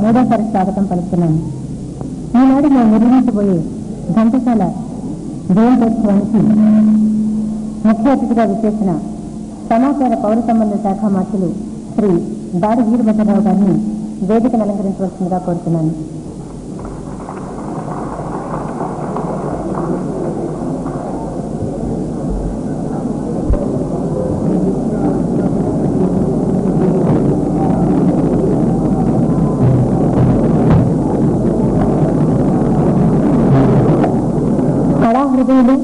మూడోసారి స్వాగతం పలుకుతున్నాను. ఈనాడు మేము నిర్వహించబోయే ఘంటసాల జయంతోత్సవానికి ముఖ్య అతిథిగా విచ్చేసిన సమాచార పౌర సంబంధ శాఖ మంత్రులు శ్రీ దాడి వీరభద్రరావు గారిని వేదికను అలంకరించవలసిందిగా కోరుతున్నాను. కళాహృదయులు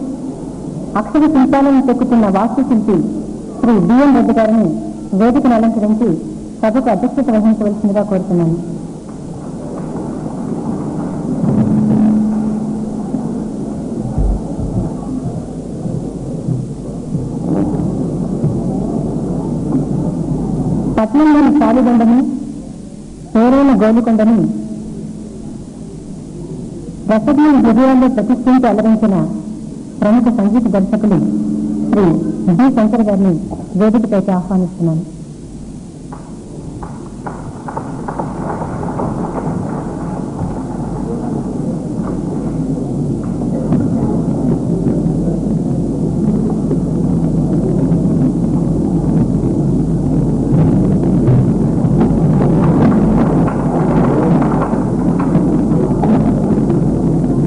అక్షర శిల్పాలను చెక్కుతున్న వాస్తుశిల్పి శ్రీ బిఎం రెడ్డి గారిని వేదికను అలంకరించి సభకు అధ్యక్షత వహించవలసిందిగా కోరుతున్నాను. పట్నంలోని సాలిగొండని, పేరైన గోలుకొండని రసజ్ఞ హృదయాల్లో ప్రతిష్ఠించి అలరించిన ప్రముఖ సంగీత దర్శకులు శ్రీ బి శంకర్ గారిని వేదికపైకి ఆహ్వానిస్తున్నాను.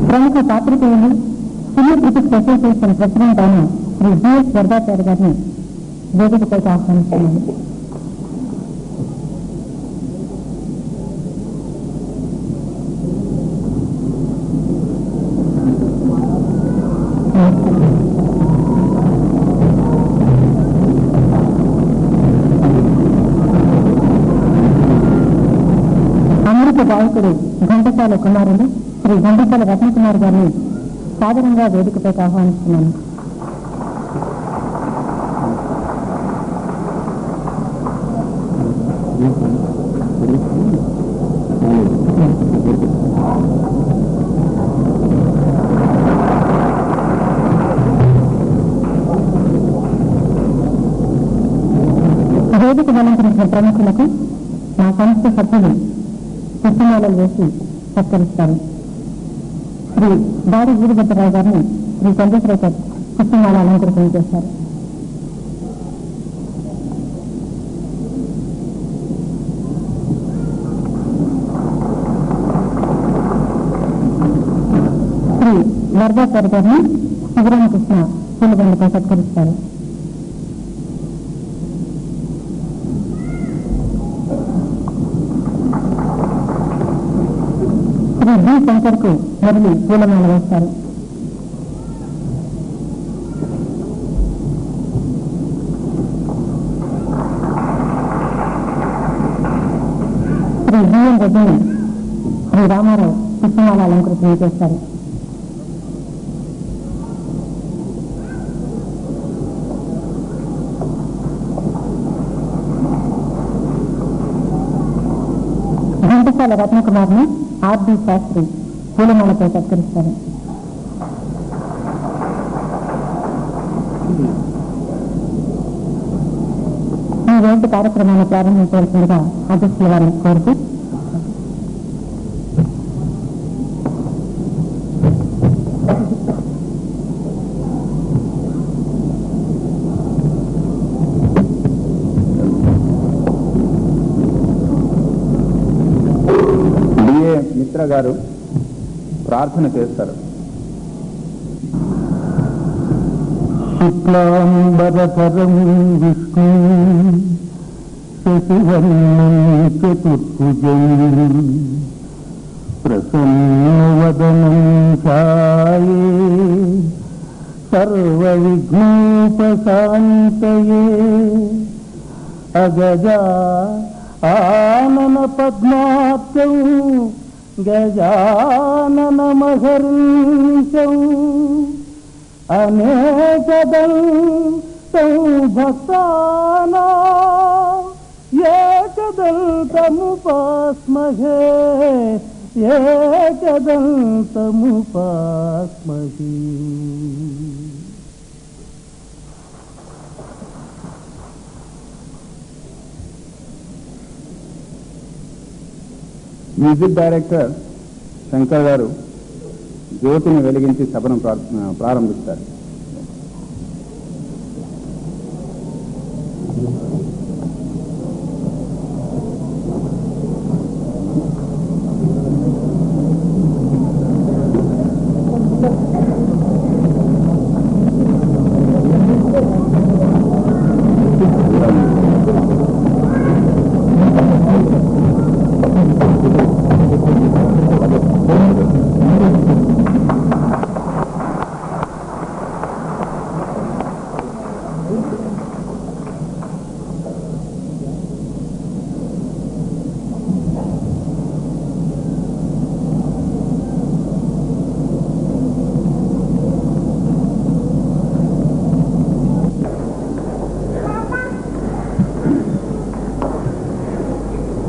ప్రముఖ పాత్రికేయులు ఫిల్మ్ క్రిటిక్స్ అసోసియేషన్ ప్రెసిడెంట్ అయిన శ్రీ బిఎస్ వరదాచార్య గారిని వేదికపైకి ఆహ్వానిస్తున్నాను. అమృత గాయకుడు ఘంటసాల కుమారులు శ్రీ ఘంటసాల రత్నకుమార్ గారిని సాదరంగా వేదికపైకి ఆహ్వానిస్తున్నాను. వేదిక అలంకరించిన ప్రముఖులకు నా సంస్థ సభ్యులు పుష్పమాలలు వేసి సత్కరిస్తారు. శ్రీ దాడి వీరభద్రరావు గారిని శ్రీ చంద్రశేఖర్ పుష్పమాల అలంకరణ చేశారు. శ్రీ వరదాచార్య గారిని శివరామకృష్ణ పూలదండతో సత్కరిస్తారు. శ్రీ బి శంకర్ కు మురళి పూలమాల వేస్తారు. శ్రీ బిఎం రెడ్డిని శ్రీ రామారావు పుష్పమాల అలంకృతం చేస్తారు. ఘంటసాల రత్నకుమార్ని ఆర్డి శాస్త్రి పూలమాలపై సత్కరిస్తారు. ఈ రోజు కార్యక్రమాన్ని ప్రారంభించవలసిందిగా అధ్యక్షుల వారిని కోరుతూ మిత్ర గారు ప్రార్థన చేస్తారు. శుక్లాంబరధరం విష్ణు శశివర్ణం చతుర్భుజం ప్రసన్నవదనం ఛాయే సర్వవిఘ్నోపశాంతయే అగజా ఆనన పద్మార్చం గజాననమహర్నిశం అనేకదంతం భక్తానాం ఏకదంతముపాస్మహే ఏకదంతముపాస్మహే. మ్యూజిక్ డైరెక్టర్ శంకర్ గారు జ్యోతిని వెలిగించి సభను ప్రారంభిస్తారు.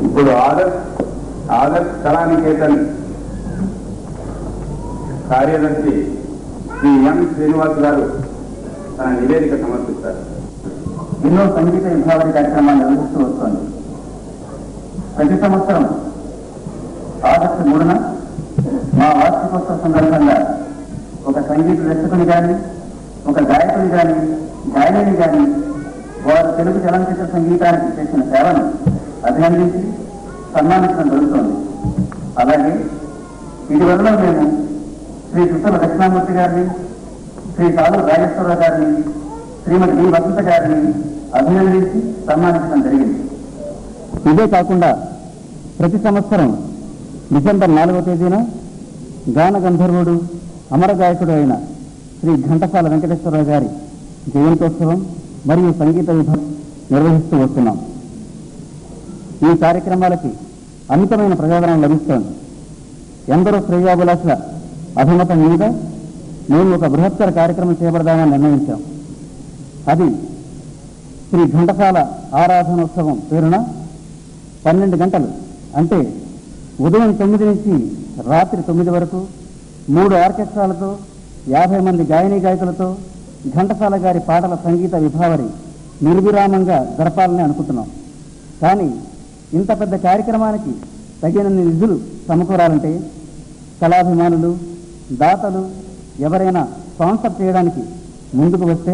ఇప్పుడు ఆదర్శ్ కళానికేతన్ కార్యదర్శి శ్రీ ఎం శ్రీనివాస్ గారు తన నివేదిక సమర్పిస్తారు. ఎన్నో సంగీత విభావరి కార్యక్రమాలు నిర్వహిస్తూ వస్తోంది. ప్రతి సంవత్సరం ఆగస్టు 3న మా వార్షికోత్సవ సందర్భంగా ఒక సంగీత దర్శకుని కానీ, ఒక గాయకుని కానీ, గాయని కానీ వారు తెలుగు చలనచిత్ర సంగీతానికి చేసిన సేవను అభినందించి సన్మానించడం జరుగుతోంది. అలాగే ఇటీవల మేము శ్రీ సుత్తల దక్షిణామూర్తి గారిని, శ్రీ సాలు రాజేశ్వరరావు గారిని, శ్రీమతి డి వసంత గారిని అభినందించి సన్మానించడం జరిగింది. ఇదే కాకుండా ప్రతి సంవత్సరం డిసెంబర్ 4వ తేదీన గాన గంధర్వుడు అమర గాయకుడు అయిన శ్రీ ఘంటసాల వెంకటేశ్వరరావు గారి జయంతోత్సవం మరియు సంగీత విభాగం నిర్వహిస్తూ వస్తున్నాం. ఈ కార్యక్రమాలకి అమితమైన ప్రజాదరణ లభిస్తోంది. ఎందరో శ్రేయాభిలాషుల అభిమతం మీద మేము ఒక బృహత్తర కార్యక్రమం చేపడదామని నిర్ణయించాం. అది శ్రీ ఘంటసాల ఆరాధనోత్సవం పేరున 12 గంటలు, అంటే ఉదయం 9 నుంచి రాత్రి 9 వరకు 3 ఆర్కెస్ట్రాలతో 50 మంది గాయని గాయకులతో ఘంటసాల గారి పాటల సంగీత విభావరి నిర్విరామంగా జరపాలని అనుకుంటున్నాం. కానీ ఇంత పెద్ద కార్యక్రమానికి తగినన్ని నిధులు సమకూరాలంటే కళాభిమానులు, దాతలు ఎవరైనా స్పాన్సర్ చేయడానికి ముందుకు వస్తే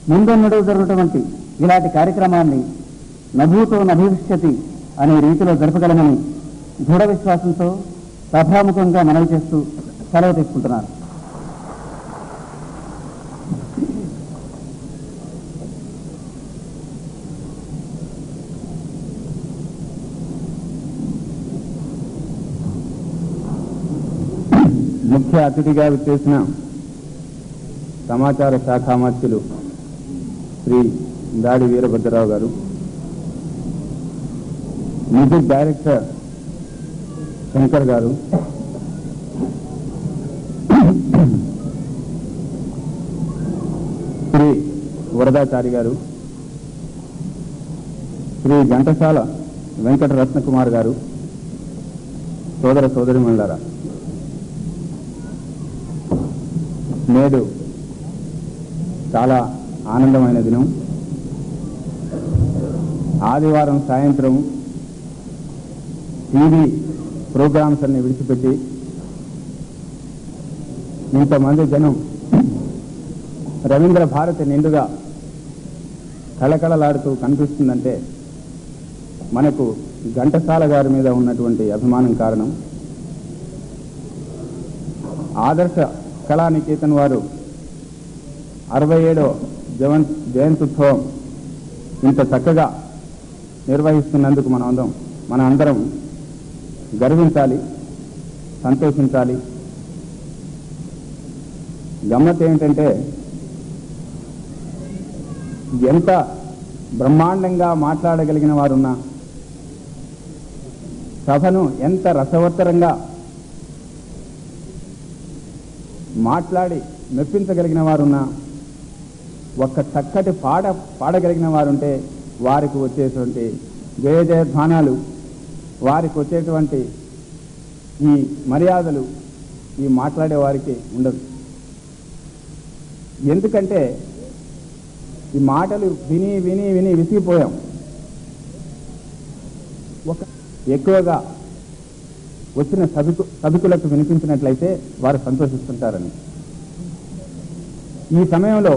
ముందెన్నడూ జరుగుతున్నటువంటి ఇలాంటి కార్యక్రమాన్ని నభూతో నభవిష్యతి అనే రీతిలో జరపగలమని దృఢ విశ్వాసంతో సభాముఖంగా మనవి చేస్తూ సెలవు తీసుకుంటున్నారు. ముఖ్య అతిథిగా విచ్చేసిన సమాచార శాఖామాత్యులు శ్రీ దాడి వీరభద్రరావు గారు, మ్యూజిక్ డైరెక్టర్ శంకర్ గారు, శ్రీ వరదాచారి గారు, శ్రీ ఘంటసాల వెంకట రత్నకుమార్ గారు, సోదర సోదరిమణులారా, నేడు చాలా ఆనందమైన దినం. ఆదివారం సాయంత్రం టీవీ ప్రోగ్రామ్స్ అన్ని విడిచిపెట్టి ఇంతమంది జనం రవీంద్ర భారతి నిండుగా కళకళలాడుతూ కనిపిస్తుందంటే మనకు ఘంటసాల గారి మీద ఉన్నటువంటి అభిమానం కారణం. ఆదర్శ కళానికేతన్ వారు 67వ జయంత్యుత్సవం ఇంత చక్కగా నిర్వహిస్తున్నందుకు మన అందరం గర్వించాలి, సంతోషించాలి. గమ్మత్ ఏంటంటే ఎంత బ్రహ్మాండంగా మాట్లాడగలిగిన వారున్నా, సభను ఎంత రసవత్తరంగా మాట్లాడి మెప్పించగలిగిన వారున్నా, ఒక్క చక్కటి పాడగలిగిన వారుంటే వారికి వచ్చేటువంటి జయ జయధ్వానాలు, వారికి వచ్చేటువంటి ఈ మర్యాదలు ఈ మాట్లాడే వారికి ఉండదు. ఎందుకంటే ఈ మాటలు విని విని విని విసిగిపోయాం. ఎక్కువగా వచ్చిన సభికులకు వినిపించినట్లయితే వారు సంతోషిస్తుంటారని. ఈ సమయంలో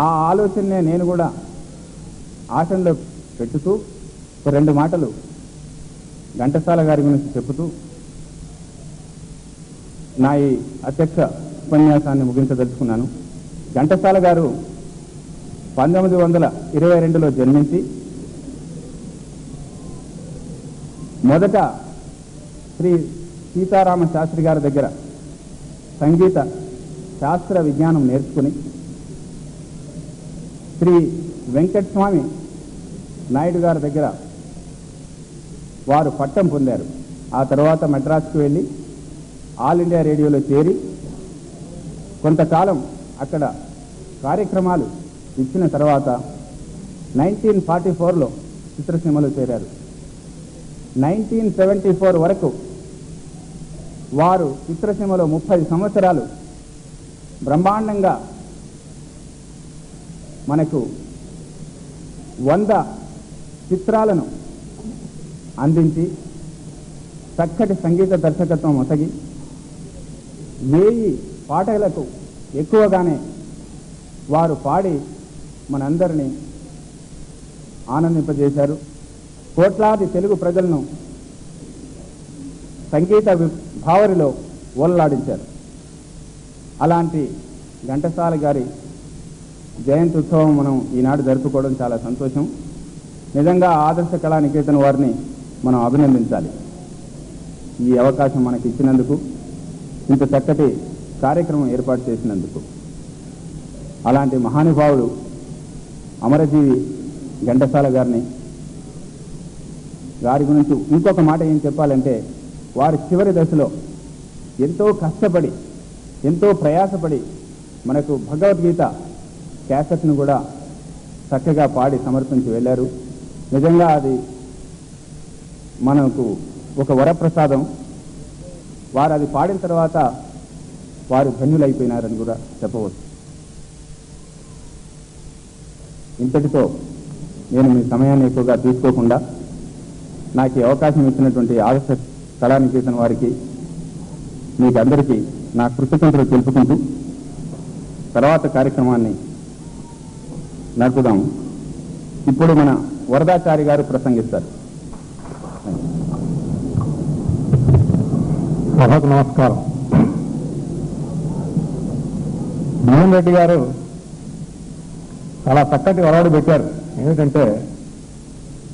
ఆ ఆలోచననే నేను కూడా ఆచరణలో పెట్టుతూ ఒక 2 మాటలు ఘంటసాల గారి గురించి చెబుతూ నా ఈ అధ్యక్ష ఉపన్యాసాన్ని ముగించదలుచుకున్నాను. ఘంటసాల గారు 1922లో జన్మించి మొదట శ్రీ సీతారామ శాస్త్రి గారి దగ్గర సంగీత శాస్త్ర విజ్ఞానం నేర్చుకుని శ్రీ వెంకటస్వామి నాయుడు గారి దగ్గర వారు పట్టం పొందారు. ఆ తర్వాత మద్రాసుకు వెళ్ళి ఆల్ ఇండియా రేడియోలో చేరి కొంతకాలం అక్కడ కార్యక్రమాలు ఇచ్చిన తర్వాత 1944లో చిత్రసీమలో చేరారు. 1974 వరకు వారు చిత్రసీమలో 30 సంవత్సరాలు బ్రహ్మాండంగా మనకు 100 చిత్రాలను అందించి చక్కటి సంగీత దర్శకత్వం ఒసగి 1000 పాటలకు ఎక్కువగానే వారు పాడి మనందరినీ ఆనందింపజేశారు. కోట్లాది తెలుగు ప్రజలను సంగీత భావరిలో ఓలలాడించారు. అలాంటి ఘంటసాల గారి జయంతి ఉత్సవం మనం ఈనాడు జరుపుకోవడం చాలా సంతోషం. నిజంగా ఆదర్శ కళానికేతన్ వారిని మనం అభినందించాలి. ఈ అవకాశం మనకి ఇచ్చినందుకు, ఇంత చక్కటి కార్యక్రమం ఏర్పాటు చేసినందుకు. అలాంటి మహానుభావుడు అమరజీవి ఘంటసాల గారి గురించి ఇంకొక మాట ఏం చెప్పాలంటే, వారి చివరి దశలో ఎంతో కష్టపడి ఎంతో ప్రయాసపడి మనకు భగవద్గీత క్యాసెట్ను కూడా చక్కగా పాడి సమర్పించి వెళ్ళారు. నిజంగా అది మనకు ఒక వరప్రసాదం. వారు అది పాడిన తర్వాత వారు ధన్యులైపోయినారని కూడా చెప్పవచ్చు. ఇంతటితో నేను మీ సమయాన్ని ఎక్కువగా తీసుకోకుండా నాకు ఈ అవకాశం ఇచ్చినటువంటి ఆదర్శ కళానికేతన్ వారికి, మీకు అందరికీ నా కృతజ్ఞతలు తెలుపుకుంటూ తర్వాత కార్యక్రమాన్ని నడుపుదాం. ఇప్పుడు మన వరదాచారి గారు ప్రసంగిస్తారు. సభకు నమస్కారం. మోహన్ రెడ్డి గారు చాలా చక్కటి వరవడి పెట్టారు. ఏమిటంటే,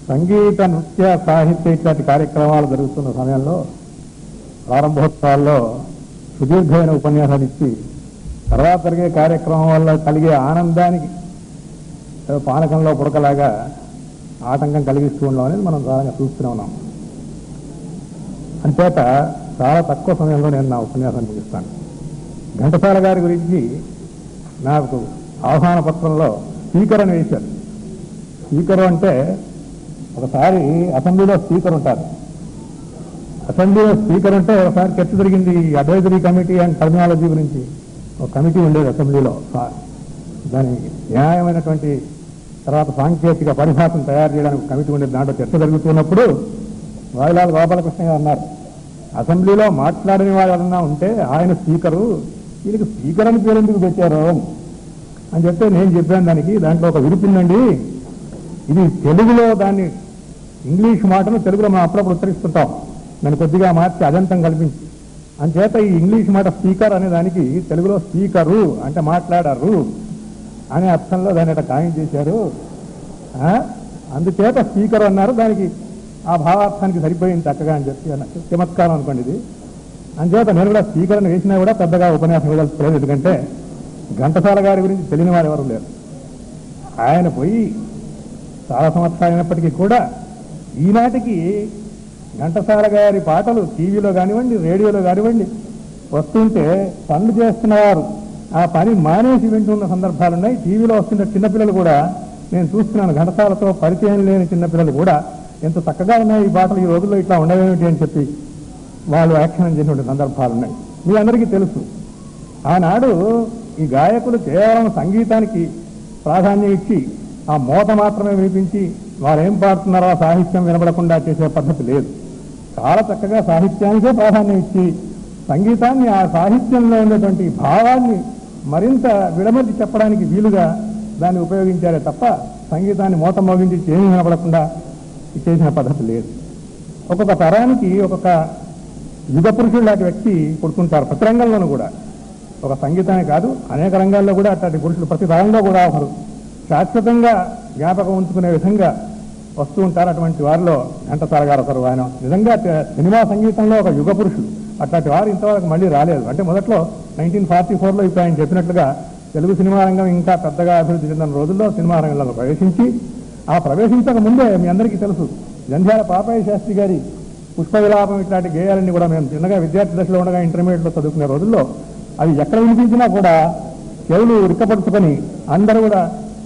సంగీత నృత్య సాహిత్య ఇట్లాంటి కార్యక్రమాలు జరుగుతున్న సమయంలో ప్రారంభోత్సవాల్లో సుదీర్ఘమైన ఉపన్యాసాలు ఇచ్చి తర్వాత జరిగే కార్యక్రమం వల్ల కలిగే ఆనందానికి పానకంలో పుడకలాగా ఆటంకం కలిగిస్తూ ఉండడం అనేది మనం చాలా చూస్తూనే ఉన్నాం. అంచేత చాలా తక్కువ సమయంలో నేను నా ఉపన్యాసాన్ని ముగిస్తాను. ఘంటసాల గారి గురించి నాకు ఆహ్వాన పత్రంలో స్పీకర్ అని వేశారు. స్పీకరు అంటే ఒకసారి అసెంబ్లీలో స్పీకర్ ఉంటారు. అసెంబ్లీలో స్పీకర్ ఉంటే ఒకసారి చర్చ జరిగింది అడ్వైజరీ కమిటీ అండ్ టర్మినాలజీ గురించి. ఒక కమిటీ ఉండేది అసెంబ్లీలో. దాని న్యాయమైనటువంటి తర్వాత సాంకేతిక పరిభాషను తయారు చేయడానికి కమిటీ ఉండేది. దాంట్లో చర్చ జరుగుతున్నప్పుడు వాయిలాల్ గోపాలకృష్ణ గారు అన్నారు, అసెంబ్లీలో మాట్లాడని వాళ్ళు ఎవరన్నా ఉంటే ఆయన స్పీకరు, వీళ్ళకి స్పీకర్ అని పేరు ఎందుకు పెట్టారు అని చెప్తే నేను చెప్పాను దాంట్లో ఒక విరుపుందండి. ఇది తెలుగులో దాన్ని ఇంగ్లీష్ మాటను తెలుగులో మనం అప్పుడప్పుడు ఉత్తరిస్తుంటాం, దాన్ని కొద్దిగా మార్చి అజంతం కల్పించి. అంచేత ఈ ఇంగ్లీష్ మాట స్పీకర్ అనే దానికి తెలుగులో స్పీకరు అంటే మాట్లాడారు అనే అర్థంలో దాన్ని అట్లా ఖాయం చేశారు. అందుచేత స్పీకర్ అన్నారు. దానికి ఆ భావార్థానికి సరిపోయింది చక్కగా అని చెప్పి చమత్కారం అనుకోండి ఇది. అంచేత నేను కూడా స్పీకర్ అని వేసినా కూడా పెద్దగా ఉపన్యాసం ఇవ్వదలుచుకోలేదు. ఎందుకంటే ఘంటసాల గారి గురించి తెలియని వారు ఎవరు లేరు. ఆయన పోయి చాలా సంవత్సరాలు అయినప్పటికీ కూడా ఈనాటికి ఘంటసాల గారి పాటలు టీవీలో కానివ్వండి, రేడియోలో కానివ్వండి వస్తుంటే పనులు చేస్తున్నవారు ఆ పని మానేసి వింటున్న సందర్భాలున్నాయి. టీవీలో వస్తున్న చిన్నపిల్లలు కూడా నేను చూస్తున్నాను, ఘంటసాలతో పరిచయం లేని చిన్నపిల్లలు కూడా ఎంత చక్కగా ఉన్నాయి ఈ పాటలు, ఈ రోజుల్లో ఇట్లా ఉండవేమిటి అని చెప్పి వాళ్ళు వ్యాఖ్యానం చేసినటువంటి సందర్భాలున్నాయి. మీ అందరికీ తెలుసు, ఆనాడు ఈ గాయకులు కేవలం సంగీతానికి ప్రాధాన్యం ఇచ్చి ఆ మోత మాత్రమే వినిపించి వారు ఏం పాడుతున్నారో ఆ సాహిత్యం వినబడకుండా చేసే పద్ధతి లేదు. చాలా చక్కగా సాహిత్యానికే ప్రాధాన్యం ఇచ్చి సంగీతాన్ని ఆ సాహిత్యంలో ఉన్నటువంటి భావాన్ని మరింత విడమర్చి చెప్పడానికి వీలుగా దాన్ని ఉపయోగించారే తప్ప సంగీతాన్ని మూత మోగించి చేసి వినపడకుండా చేసిన పద్ధతి లేదు. ఒక్కొక్క తరానికి ఒక్కొక్క యుగ పురుషుడు లాంటి వ్యక్తి పుడుతుంటారు. ప్రతి రంగంలోనూ కూడా, ఒక సంగీతాన్ని కాదు అనేక రంగాల్లో కూడా అట్లాంటి పురుషులు ప్రతి రంగంలో కూడా ఒకరు శాశ్వతంగా జ్ఞాపకం ఉంచుకునే విధంగా వస్తూ ఉంటారు. అటువంటి వారిలో ఘంటసాల గారు ఒకరు. ఆయన నిజంగా సినిమా సంగీతంలో ఒక యుగ పురుషుడు. అట్లాంటి వారు ఇంతవరకు మళ్ళీ రాలేదు. అంటే మొదట్లో 1944లో ఇప్పుడు ఆయన చెప్పినట్లుగా తెలుగు సినిమా రంగం ఇంకా పెద్దగా అభివృద్ధి చెందిన రోజుల్లో సినిమా రంగంలో ప్రవేశించి, ఆ ప్రవేశించక ముందే మీ అందరికీ తెలుసు జంధ్యాల పాపయ్య శాస్త్రి గారి పుష్ప విలాపం ఇట్లాంటి గేయాలన్నీ కూడా మేము చిన్నగా విద్యార్థి దశలో ఉండగా ఇంటర్మీడియట్లో చదువుకునే రోజుల్లో అవి ఎక్కడ వినిపించినా కూడా చెవులు రిక్కపరుచుకొని అందరూ కూడా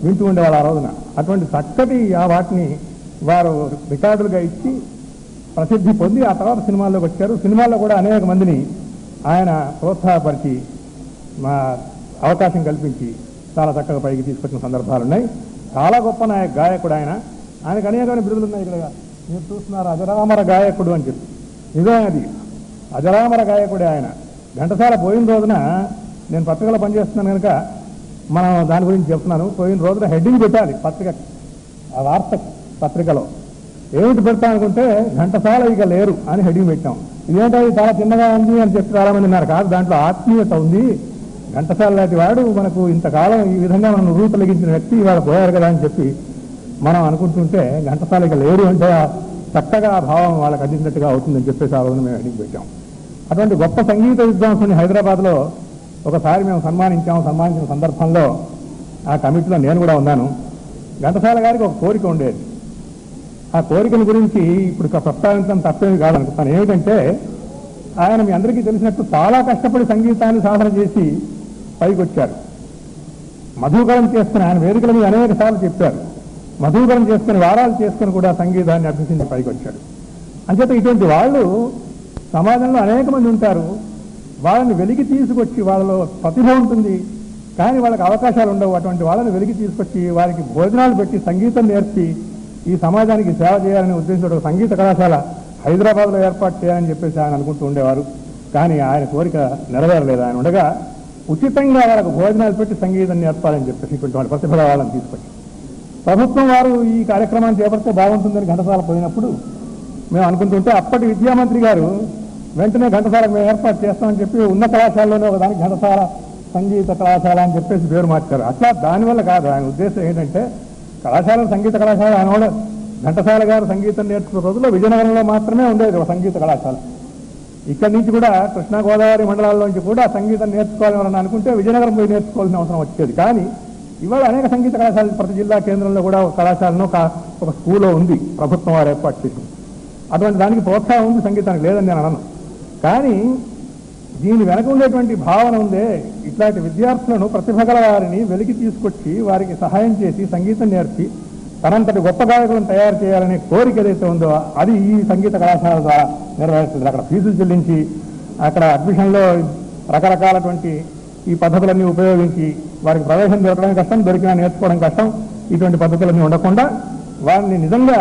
వింటూ ఉండేవాళ్ళు ఆ రోజున. అటువంటి చక్కటి ఆ వాటిని వారు రికార్డులుగా ఇచ్చి ప్రసిద్ధి పొంది ఆ తర్వాత సినిమాల్లోకి వచ్చారు. సినిమాల్లో కూడా అనేక మందిని ఆయన ప్రోత్సాహపరిచి మా అవకాశం కల్పించి చాలా చక్కగా పైకి తీసుకొచ్చిన సందర్భాలు ఉన్నాయి. చాలా గొప్ప గాయకుడు ఆయన. ఆయనకు అనేకమైన బిరుదులు ఉన్నాయి. ఇక్కడ మీరు చూస్తున్నారు అజరామర గాయకుడు అని చెప్పి. నిజమే, అది అజరామర గాయకుడే ఆయన. ఘంటసాల పోయిన రోజున నేను పత్రికలో పనిచేస్తున్నాను కనుక మనం దాని గురించి చెప్తున్నాను. పోయిన రోజున హెడ్డింగ్ పెట్టాలి పత్రిక, ఆ వార్త పత్రికలో ఏమిటి పెడతాం అనుకుంటే ఘంటసాల ఇక లేరు అని హెడ్డింగ్ పెట్టాం. ఇదేంటో చాలా చిన్నగా ఉంది అని చెప్పి చాలామంది ఉన్నారు. కాదు, దాంట్లో ఆత్మీయత ఉంది. ఘంటసాల లాంటి వాడు మనకు ఇంతకాలం ఈ విధంగా మనం రూపు తొలగించిన వ్యక్తి ఇవాళ పోయారు కదా అని చెప్పి మనం అనుకుంటుంటే ఘంటసాల ఇక లేరు అంటే చక్కగా ఆ భావం వాళ్ళకి అందించినట్టుగా అవుతుందని చెప్పేసి ఆ రోజున మేము హెడ్డింగ్ పెట్టాం. అటువంటి గొప్ప సంగీత విద్వాంసుని హైదరాబాద్లో ఒకసారి మేము సన్మానించిన సందర్భంలో ఆ కమిటీలో నేను కూడా ఉన్నాను. ఘంటసాల గారికి ఒక కోరిక ఉండేది. ఆ కోరికల గురించి ఇప్పుడు ప్రస్తావించడం తప్పేది కాదనుకుంటాను. ఏమిటంటే ఆయన మీ అందరికీ తెలిసినట్టు చాలా కష్టపడి సంగీతాన్ని సాధన చేసి పైకి వచ్చారు. మధుకరం చేసుకుని ఆయన వేదికల మీద అనేక సార్లు చెప్పారు. మధుకరం చేసుకుని వారాలు చేసుకుని కూడా సంగీతాన్ని అభ్యసించి పైకి వచ్చాడు. అంచేత ఇటువంటి వాళ్ళు సమాజంలో అనేక మంది ఉంటారు. వాళ్ళని వెలికి తీసుకొచ్చి వాళ్ళలో ప్రతిభ ఉంటుంది కానీ వాళ్ళకి అవకాశాలు ఉండవు. అటువంటి వాళ్ళని వెలికి తీసుకొచ్చి వారికి భోజనాలు పెట్టి సంగీతం నేర్పి ఈ సమాజానికి సేవ చేయాలని ఉద్దేశించిన సంగీత కళాశాల హైదరాబాద్లో ఏర్పాటు చేయాలని చెప్పేసి ఆయన అనుకుంటూ ఉండేవారు. కానీ ఆయన కోరిక నెరవేరలేదు. ఆయన ఉండగా ఉచితంగా వాళ్ళకు భోజనాలు పెట్టి సంగీతం నేర్పాలని చెప్పేసి ఇటువంటి వాళ్ళ ప్రతిభ వాళ్ళని తీసుకొచ్చి ప్రభుత్వం వారు ఈ కార్యక్రమాన్ని చేపడితే బాగుంటుందని ఘంటసాల పోయినప్పుడు మేము అనుకుంటుంటే అప్పటి విద్యామంత్రి గారు వెంటనే ఘంటసాలకు మేము ఏర్పాటు చేస్తామని చెప్పి ఉన్న కళాశాలలోనే ఒకదానికి ఘంటసాల సంగీత కళాశాల అని చెప్పేసి పేరు మార్చారు. అట్లా దానివల్ల కాదు. ఆయన ఉద్దేశం ఏంటంటే కళాశాల సంగీత కళాశాల ఆయన కూడా ఘంటసాల గారు సంగీతం నేర్చుకున్న రోజుల్లో విజయనగరంలో మాత్రమే ఉండేది ఒక సంగీత కళాశాల. ఇక్కడి నుంచి కూడా కృష్ణా గోదావరి మండలాల్లోంచి కూడా సంగీతం నేర్చుకోవాలని అనుకుంటే విజయనగరం పోయి నేర్చుకోవాల్సిన అవసరం వచ్చేది. కానీ ఇవాళ అనేక సంగీత కళాశాలలు ప్రతి జిల్లా కేంద్రంలో కూడా ఒక కళాశాలను ఒక స్కూల్లో ఉంది, ప్రభుత్వం వారు ఏర్పాటు చేసింది. అటువంటి దానికి ప్రోత్సాహం ఉంది, సంగీతానికి లేదని నేను అనను. కానీ దీని వెనక ఉండేటువంటి భావన ఉందే, ఇట్లాంటి విద్యార్థులను ప్రతిభ గల వారిని వెలికి తీసుకొచ్చి వారికి సహాయం చేసి సంగీతం నేర్పి తనంతటి గొప్ప గాయకులను తయారు చేయాలనే కోరిక ఏదైతే ఉందో అది ఈ సంగీత కళాశాల ద్వారా నెరవేరుతుంది. అక్కడ ఫీజులు చెల్లించి అక్కడ అడ్మిషన్లో రకరకాలటువంటి ఈ పద్ధతులన్నీ ఉపయోగించి వారికి ప్రవేశం దొరకడం కష్టం, దొరికినా నేర్చుకోవడం కష్టం. ఇటువంటి పద్ధతులన్నీ ఉండకుండా వారిని నిజంగా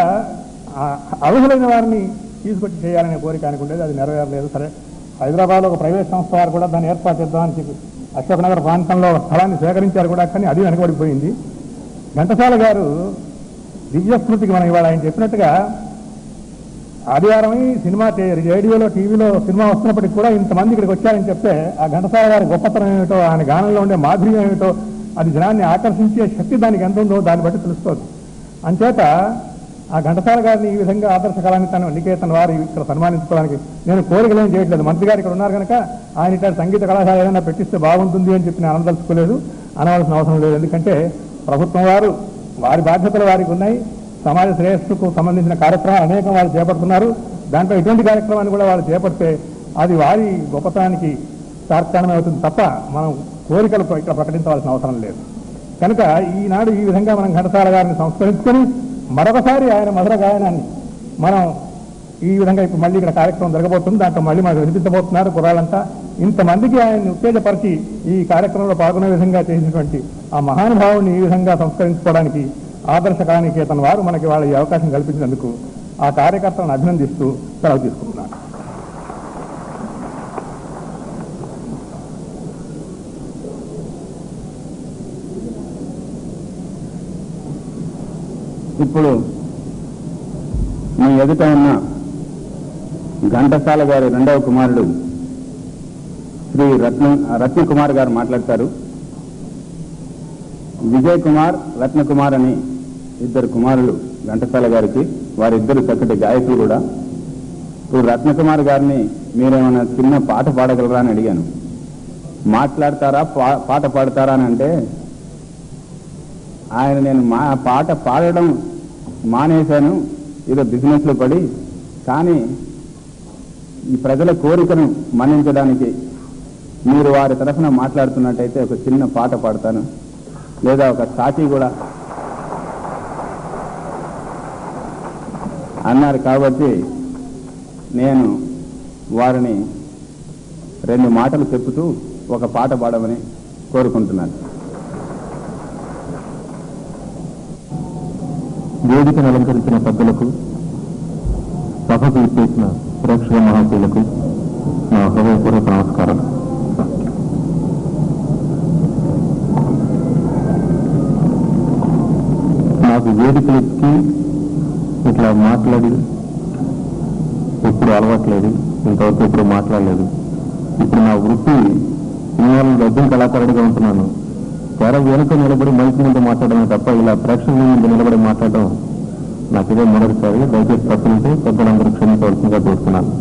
అర్హులైన వారిని తీసుకొచ్చి చేయాలనే కోరిక అనుకుంటేది అది నెరవేరలేదు. సరే, హైదరాబాద్లో ఒక ప్రైవేట్ సంస్థ వారు కూడా దాన్ని ఏర్పాటు చేద్దామని చెప్పి అశోక్ నగర్ ప్రాంతంలో స్థలాన్ని సేకరించారు కూడా, కానీ అది వెనకబడిపోయింది. ఘంటసాల గారు దివ్యస్మృతికి మనం ఇవాళ ఆయన చెప్పినట్టుగా ఆదివారం సినిమా రేడియోలో టీవీలో సినిమా వస్తున్నప్పటికీ కూడా ఇంతమంది ఇక్కడికి వచ్చారని చెప్తే ఆ ఘంటసాల గారి గొప్పతనం ఏమిటో, ఆయన గానంలో ఉండే మాధుర్యం ఏమిటో, అది జనాన్ని ఆకర్షించే శక్తి దానికి ఎంత ఉందో దాన్ని బట్టి తెలుస్తుంది. అంచేత ఆ ఘంటసాల గారిని ఈ విధంగా ఆదర్శ కళానితాన్ని నికేతన్ వారు ఇక్కడ సన్మానించుకోవడానికి నేను కోరికలేం చేయట్లేదు. మంత్రి గారు ఇక్కడ ఉన్నారు కనుక ఆయన ఇక్కడ సంగీత కళాశాల ఏదైనా పెట్టిస్తే బాగుంటుంది అని చెప్పి నేను అనదలుచుకోలేదు, అనవలసిన అవసరం లేదు. ఎందుకంటే ప్రభుత్వం వారు వారి బాధ్యతలు వారికి ఉన్నాయి. సమాజ శ్రేయస్సుకు సంబంధించిన కార్యక్రమాలు అనేకం వాళ్ళు చేపడుతున్నారు. దాంట్లో ఇటువంటి కార్యక్రమాన్ని కూడా వాళ్ళు చేపడితే అది వారి గొప్పతనానికి తార్కాణమే అవుతుంది తప్ప మనం కోరికలు ఇక్కడ ప్రకటించవలసిన అవసరం లేదు. కనుక ఈనాడు ఈ విధంగా మనం ఘంటసాల గారిని సంస్కరించుకొని మరొకసారి ఆయన మధుర గాయనాన్ని మనం ఈ విధంగా ఇప్పుడు మళ్ళీ ఇక్కడ కార్యక్రమం జరగబోతుంది. దాంట్లో మళ్ళీ మనకు వినిపించబోతున్నారు కుర్రాళ్ళంతా. ఇంతమందికి ఆయన్ని ఉత్తేజపరిచి ఈ కార్యక్రమంలో పాల్గొనే విధంగా చేసినటువంటి ఆ మహానుభావుని ఈ విధంగా సంస్కరించుకోవడానికి ఆదర్శ కళానికేతన్ వారు మనకి వాళ్ళ ఈ అవకాశం కల్పించినందుకు ఆ కార్యకర్తలను అభినందిస్తూ సెలవు తీసుకుంటున్నారు. ఇప్పుడు మీ ఎదుట ఉన్న ఘంటసాల గారి రెండవ కుమారుడు శ్రీ రత్నకుమార్ గారు మాట్లాడతారు. విజయ్ కుమార్, రత్నకుమార్ అని ఇద్దరు కుమారులు ఘంటసాల గారికి. వారిద్దరు చక్కటి గాయకులు కూడా. ఇప్పుడు రత్నకుమార్ గారిని మీరేమైనా చిన్న పాట పాడగలరా అని అడిగాను. మాట్లాడతారా పాట పాడతారా అని అంటే ఆయన నేను పాట పాడడం మానేశాను, ఏదో బిజినెస్లో పడి, కానీ ఈ ప్రజల కోరికను మన్నించడానికి మీరు వారి తరఫున మాట్లాడుతున్నట్టయితే ఒక చిన్న పాట పాడతాను, లేదా ఒక సాక్షి కూడా అన్నారు. కాబట్టి నేను వారిని 2 మాటలు చెప్పుతూ ఒక పాట పాడమని కోరుకుంటున్నాను. వేదికను అలంకరించిన పెద్దలకు, సభకు ఇచ్చేసిన ప్రేక్షక మహాశయులకు నా హృదయపూర్వక నమస్కారం. నాకు వేదికలకి ఇట్లా మాట్లాడి ఎప్పుడు అలవాట్లేదు, ఇంతవరకు ఎప్పుడు మాట్లాడలేదు. ఇప్పుడు నా వృత్తి ఇవాళ డబ్బులు కళాకారుడిగా ఉంటున్నాను. తెర వెనుక నిలబడి మైక్ ముందు మాట్లాడమే తప్ప ఇలా ప్రేక్షకుల ముందు నిలబడి మాట్లాడడం నాకు ఇదే మొదటిసారి. దయచేసి తప్పులుంటే పెద్దలందరూ క్షమించవలసిందిగా కోరుతున్నాను.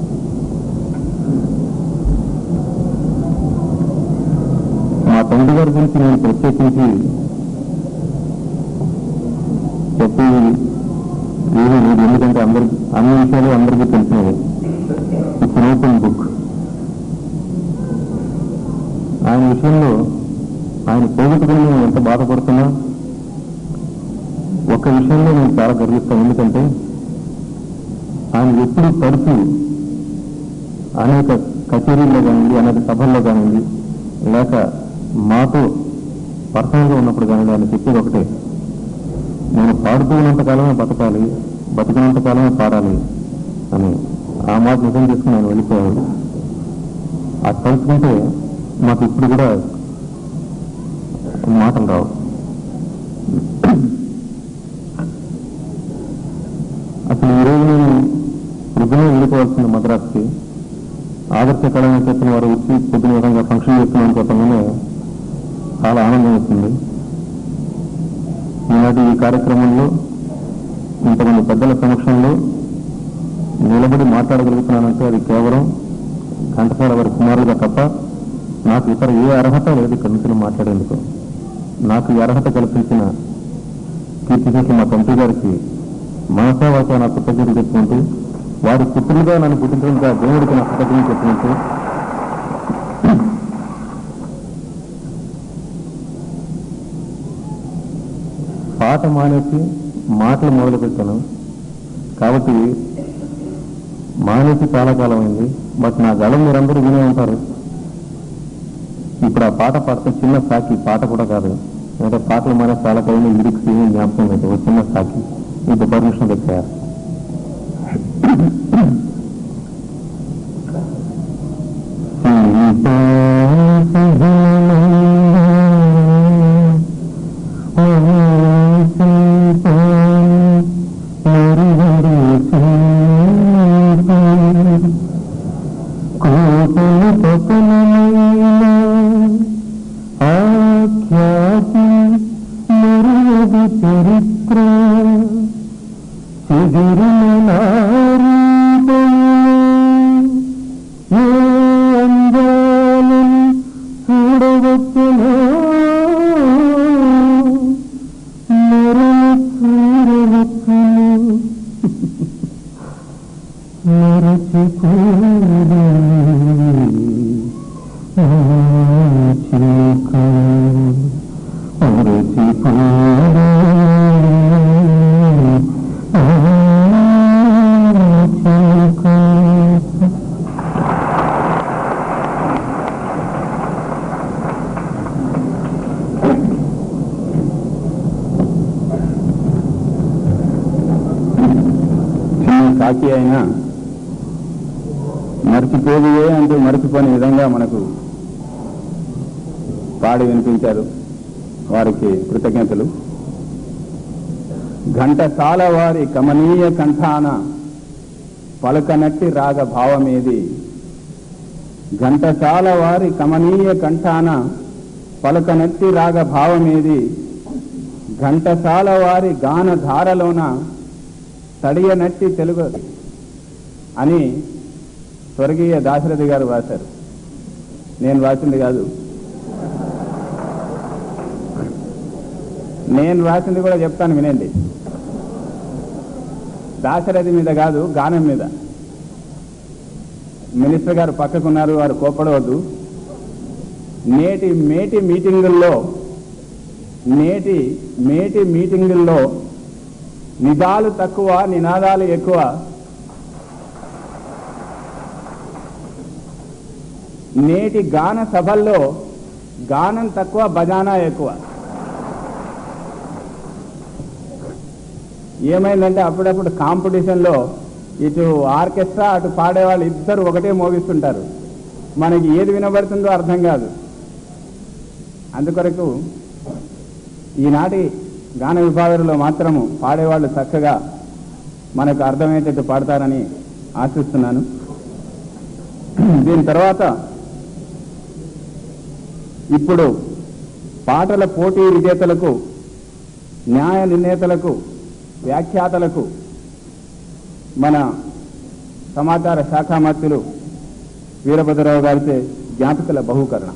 మా తండ్రి గారి గురించి నేను ప్రత్యేకించి చెప్పేది ఏమీ లేదు, ఎందుకంటే అన్ని విషయాలు అందరికీ తెలిసినవి. It's an open book. ఆయన విషయంలో ఆయన పోగొట్టుకుని నేను ఎంత బాధపడుతున్నా, ఒక్క విషయంలో నేను చాలా గర్విస్తాను. ఎందుకంటే ఆయన ఎప్పుడు తరచూ అనేక కచేరీల్లో కానివ్వండి, అనేక సభల్లో కానివ్వండి, లేక మాతో పర్సనల్గా ఉన్నప్పుడు కానివ్వండి, ఆయన చెప్పేది ఒకటే, నేను పాడుతూ ఉన్నంతకాలమే బతకాలి, బతికినంతకాలమే పాడాలి అని. ఆ మాట నిజం చేసుకుని ఆయన వెళ్ళిపోయాడు. అది తలుచుకుంటే మాకు ఇప్పుడు కూడా మాటలు రావు. అసలు ఈరోజు నేను వృద్ధునే వెళ్ళిపోవాల్సింది మద్రాసుకి. ఆదర్శ కళాన్ని చెప్పిన వారు వచ్చి పొద్దున విధంగా ఫంక్షన్ చేస్తున్నాను చెప్పగానే చాలా ఆనందం వచ్చింది. ఈనాటి ఈ కార్యక్రమంలో ఇంతమంది పెద్దల సమక్షంలో నిలబడి మాట్లాడగలుగుతున్నానంటే అది కేవలం ఘంటసాల వారి కుమారులుగా తప్ప నాకు ఇతర ఏ అర్హత లేదు ఇక్కడ నుంచి మాట్లాడేందుకు. నాకు ఈ అర్హత కల్పించిన కీర్తిశేషులు మా తండ్రి గారికి మనసావాస నా కృతజ్ఞతలు చెప్పుకుంటూ, వారి పుత్రులుగా నన్ను పుట్టించడంగా దేవుడికి నా కృతజ్ఞతలు చెప్పుకుంటూ, పాట మానేసి మాటలు మొదలుపెట్టాను. కాబట్టి మానేసి చాలా కాలం అయింది. బట్ నా గళం మీరందరూ వినే ఉంటారు. ఇప్పుడు ఆ పాట పాడితే చిన్న సాకి, పాట కూడా కాదు, అంటే పాటలు మానే చాలా కాలం లిరిక్స్ ఏమీ జ్ఞాపకం లేదు, ఒక చిన్న సాకి. ఇది పర్మిషన్ పెట్టారు. సాక్షి అయినా మర్చిపోదుయే అంటూ మర్చిపోని విధంగా మనకు పాడి వినిపించారు. వారికి కృతజ్ఞతలు. ఘంటసాల వారి కమనీయ కంఠాన పలకనట్టి రాగ భావమేది. ఘంటసాల వారి కమనీయ కంఠాన పలకనట్టి రాగ భావమేది. ఘంటసాల వారి గాన ధారలోన తడియనట్టి తెలుగు అని స్వర్గీయ దాశరథి గారు రాశారు. నేను రాసింది కాదు, నేను రాసింది కూడా చెప్తాను వినండి. దాశరథి మీద కాదు, గానం మీద. మినిస్టర్ గారు పక్కకున్నారు, వారు కోపడవద్దు. నేటి మీటింగుల్లో నిజాలు తక్కువ, నినాదాలు ఎక్కువ. నేటి గాన సభల్లో గానం తక్కువ, బజానా ఎక్కువ. ఏమైందంటే అప్పుడప్పుడు కాంపిటీషన్లో ఇటు ఆర్కెస్ట్రా అటు పాడేవాళ్ళు ఇద్దరు ఒకటే మోగిస్తుంటారు. మనకి ఏది వినబడుతుందో అర్థం కాదు. అందుకొరకు ఈనాటి గాన విభాగంలో మాత్రము పాడేవాళ్ళు చక్కగా మనకు అర్థమయ్యేటట్టు పాడతారని ఆశిస్తున్నాను. దీని తర్వాత ఇప్పుడు పాటల పోటీ విజేతలకు, న్యాయ నిర్ణేతలకు, వ్యాఖ్యాతలకు మన సమాచార శాఖ మంత్రులు వీరభద్రరావు గారిచే జ్ఞాపికల బహూకరణ.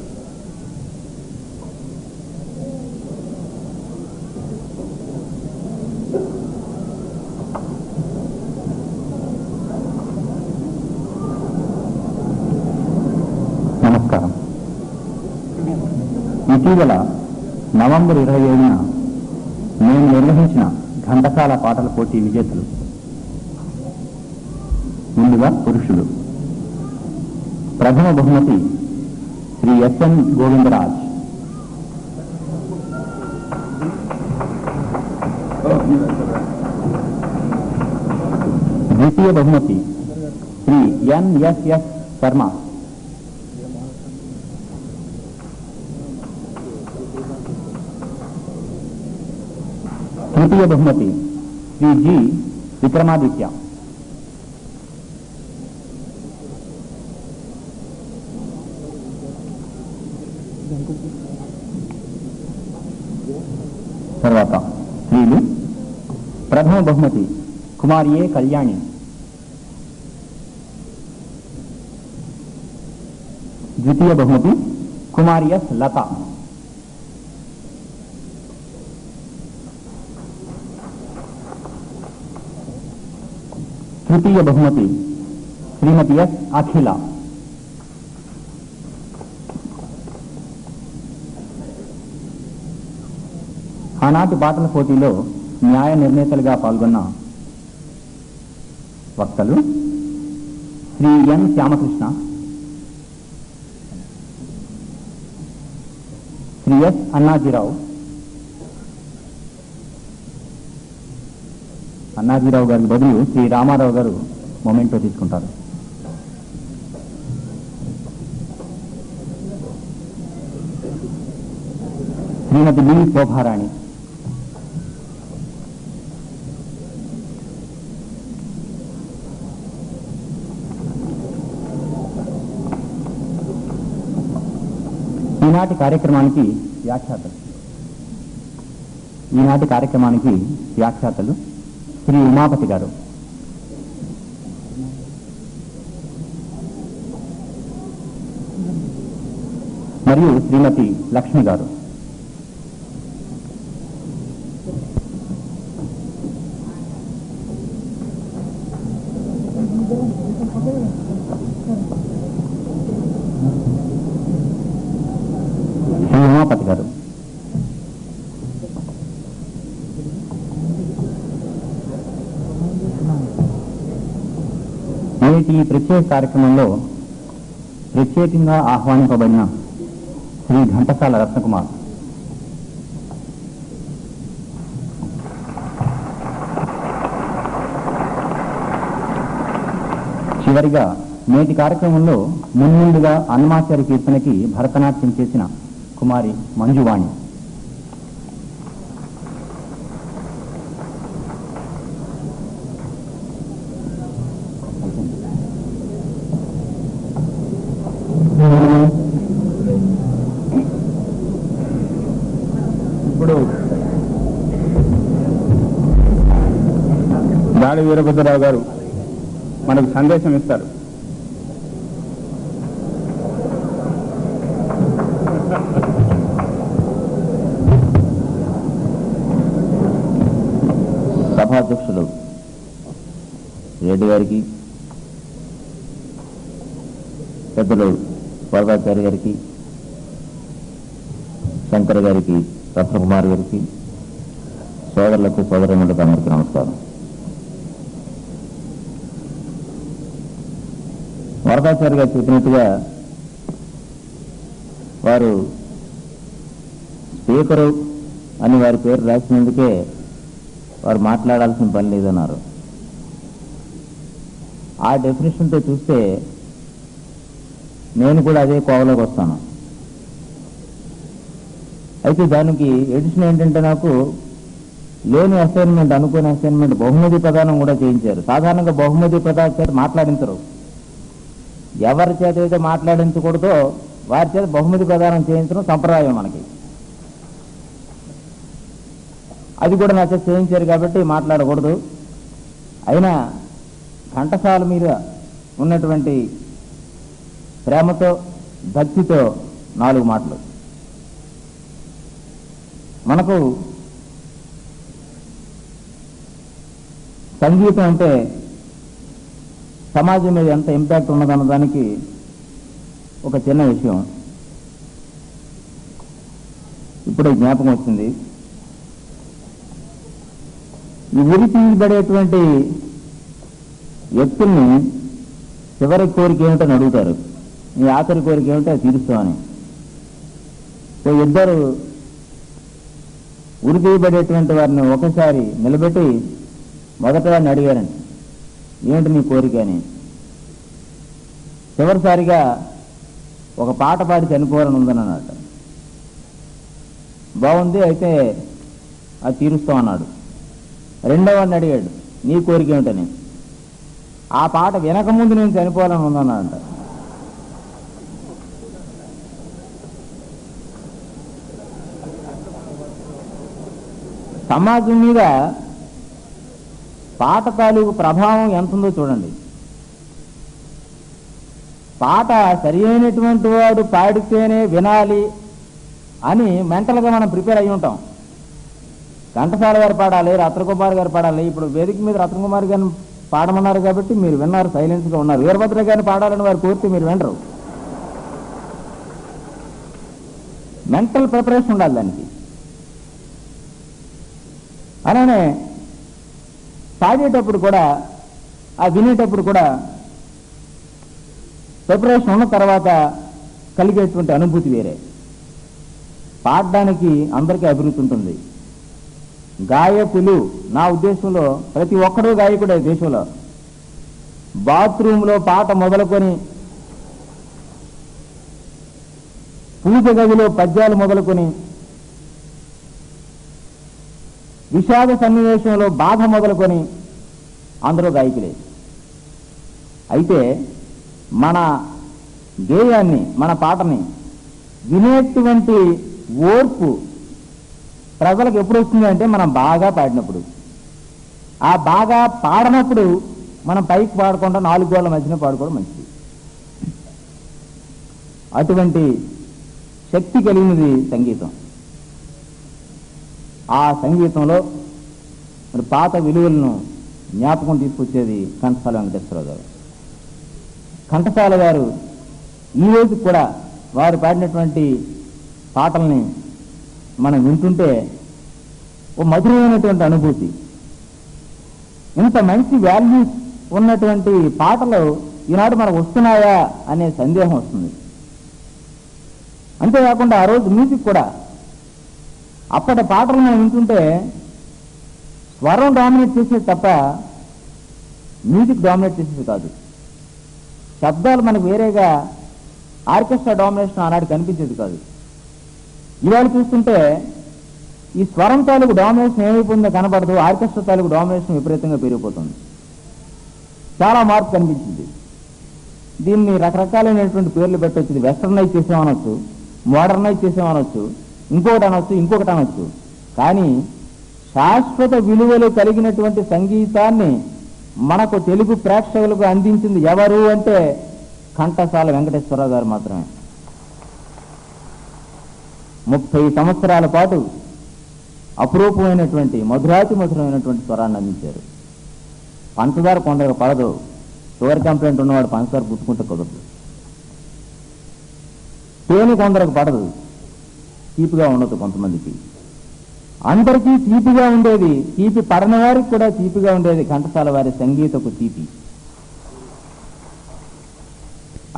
నమస్కారం. ఇటీవల నవంబర్ 27న మేము నిర్వహించిన ఘంటసాల పాటల పోటీ విజేతలు. ముందుగా పురుషులు. ప్రథమ బహుమతి శ్రీ ఎస్ఎన్ గోవిందరాజ్. ద్వితీయ బహుమతి శ్రీ ఎన్ఎస్ఎస్ శర్మ. తృతీయ బహుమతి శ్రీ జి విక్రమాదిత్య. తర్వాత స్త్రీలు. ప్రథమ బహుమతి కుమారి ఏ కళ్యాణి. ద్వితీయ బహుమతి కుమారి ఎస్ లత. తృతీయ బహుమతి శ్రీమతి ఎస్ అఖిల. ఆనాటి పాటల పోటీలో న్యాయ నిర్ణేతలుగా పాల్గొన్న వక్తలు శ్రీ ఎన్ శ్యామకృష్ణ, శ్రీ ఎస్ అన్నాజీరావు. అన్నాజీరావు గారికి బదులు శ్రీ రామారావు గారు మొమెంటో తీసుకుంటారు. శ్రీమతి బి శోభారాణి. ఈనాటి కార్యక్రమానికి వ్యాఖ్యాతలు శ్రీ ఉమాపతి గారు, మరియు శ్రీమతి లక్ష్మి గారు. శ్రీ ఉమాపతి గారు. నేటి ఈ ప్రత్యేక కార్యక్రమంలో ప్రత్యేకంగా ఆహ్వానింపబడిన శ్రీ ఘంటసాల రత్నకుమార్, చివరిగా నేటి కార్యక్రమంలో మున్ముందుగా అన్నమాచారి కీర్తనకి భరతనాట్యం చేసిన కుమారి మంజువాణి. దాడి వీరభద్రరావు గారు మనకు సందేశం ఇస్తారు. సభాధ్యక్షులు రెడ్డి గారికి, పెద్దలు వరదాచారి గారికి, శంకర్ గారికి, రత్నకుమార్ గారికి, సోదరులకు సోదరులకు అందరికీ నమస్కారం. వరదాచారి గారు చెప్పినట్టుగా వారు స్పీకరు అని వారి పేరు రాసినందుకే వారు మాట్లాడాల్సిన పని లేదన్నారు. ఆ డెఫినేషన్తో చూస్తే నేను కూడా అదే కోవలోకి వస్తాను. అయితే దానికి ఎడిషన్ ఏంటంటే నాకు లేని అసైన్మెంట్, అనుకునే అసైన్మెంట్ బహుమతి ప్రదానం కూడా చేయించారు. సాధారణంగా బహుమతి ప్రదానం చేత మాట్లాడించరు. ఎవరి చేత అయితే మాట్లాడించకూడదో వారి చేత బహుమతి ప్రదానం చేయించడం సంప్రదాయం మనకి. అది కూడా నా చేత చేయించారు కాబట్టి మాట్లాడకూడదు. అయినా ఘంటసాల మీద ఉన్నటువంటి ప్రేమతో, భక్తితో 4 మాటలు. మనకు సంగీతం అంటే సమాజం మీద ఎంత ఇంపాక్ట్ ఉన్నదన్న దానికి ఒక చిన్న విషయం ఇప్పుడే జ్ఞాపకం వచ్చింది. ఈ ఉరి తీయబడేటువంటి వ్యక్తుల్ని చివరి కోరిక ఏమిటో అడుగుతారు. నీ ఆఖరి కోరిక ఏమిటో తీరుస్తామని. సో ఇద్దరు ఉరి తీయబడేటువంటి వారిని ఒకసారి నిలబెట్టి మొదట వారిని అడిగారండి, ఏమిటి నీ కోరిక అని. చివరిసారిగా ఒక పాట పాడి చనిపోవాలని ఉందని అన్నట్టు. బాగుంది, అయితే అది తీరుస్తామన్నాడు. రెండో వాడిని అడిగాడు, నీ కోరిక ఏమిటని. ఆ పాట వినకముందు నేను చనిపోవాలని ఉందన్నాడంట. సమాజం మీద పాట తాలూకు ప్రభావం ఎంత ఉందో చూడండి. పాట సరి అయినటువంటి వాడు పాడితేనే వినాలి అని మెంటల్గా మనం ప్రిపేర్ అయి ఉంటాం. ఘంటసాల గారు పాడాలి, రత్నకుమార్ గారు పాడాలి. ఇప్పుడు వేదిక మీద రత్నకుమార్ గారిని పాడమన్నారు కాబట్టి మీరు విన్నారు, సైలెన్స్గా ఉన్నారు. వీరభద్ర గారిని పాడాలని వారు కోరితే మీరు వినరు. మెంటల్ ప్రిపరేషన్ ఉండాలి దానికి. అలానే పాడేటప్పుడు కూడా, ఆ వినేటప్పుడు కూడా ప్రిపరేషన్ ఉన్న తర్వాత కలిగేటువంటి అనుభూతి వేరే. పాడడానికి అందరికీ అభిరుచి ఉంటుంది. గాయకులు, నా ఉద్దేశంలో ప్రతి ఒక్కరూ గాయకుడే దేశంలో. బాత్రూంలో పాట మొదలుకొని, పూజ గదిలో పద్యాలు మొదలుకొని, విషాద సన్నివేశంలో బాధ మొదలుకొని అందరూ గాయకులే. అయితే మన గేయాన్ని, మన పాటని వినేటువంటి ఓర్పు ప్రజలకు ఎప్పుడు వస్తుంది అంటే మనం బాగా పాడినప్పుడు. ఆ బాగా పాడనప్పుడు మనం పైకి పాడకుండా 4 గోళ్ల మధ్యన పాడుకోవడం మంచిది. అటువంటి శక్తి కలిగినది సంగీతం. ఆ సంగీతంలో మరి పాత విలువలను జ్ఞాపకం తీసుకొచ్చేది ఘంటసాల వెంకటేశ్వరరావు గారు. ఘంటసాల గారు ఈ రోజు కూడా వారు పాడినటువంటి పాటల్ని మనం వింటుంటే ఓ మధురమైనటువంటి అనుభూతి. ఇంత మంచి వాల్యూస్ ఉన్నటువంటి పాటలు ఈనాడు మనకు వస్తున్నాయా అనే సందేహం వస్తుంది. అంతేకాకుండా ఆ రోజు మ్యూజిక్ కూడా, అప్పటి పాటలు మనం వింటుంటే స్వరం డామినేట్ చేసేది తప్ప మ్యూజిక్ డామినేట్ చేసేది కాదు. శబ్దాలు మనకు వేరేగా ఆర్కెస్ట్రా డామినేషన్ ఆనాడు కనిపించేది కాదు. ఇవాళ చూస్తుంటే ఈ స్వరం తాలూకు డామినేషన్ ఏమైపోతుందో కనబడదు, ఆర్కెస్ట్రా తాలూకు డామినేషన్ విపరీతంగా పెరిగిపోతుంది. చాలా మార్పు కనిపించింది. దీన్ని రకరకాలైనటువంటి పేర్లు పెట్టవచ్చు. ఇది వెస్టర్నైజ్ చేసామనొచ్చు, మోడర్నైజ్ చేసామనొచ్చు, ఇంకొకటి అనొచ్చు. కానీ శాశ్వత విలువలు కలిగినటువంటి సంగీతాన్ని మనకు తెలుగు ప్రేక్షకులకు అందించింది ఎవరు అంటే ఘంటసాల వెంకటేశ్వరరావు గారు మాత్రమే. 30 సంవత్సరాల పాటు అపురూపమైనటువంటి మధురమైనటువంటి స్వరాన్ని అందించారు. పంచదార కొందరు పడదు, షుగర్ కంప్లైంట్ ఉన్నవాడు పంచదార పుట్టుకుంటే కుదరదు. తేనె కొందరికి పడదు, తీపిగా ఉండదు కొంతమందికి. అందరికీ తీపిగా ఉండేది, తీపి పడని వారికి కూడా తీపిగా ఉండేది ఘంటసాల వారి సంగీతపు తీపి.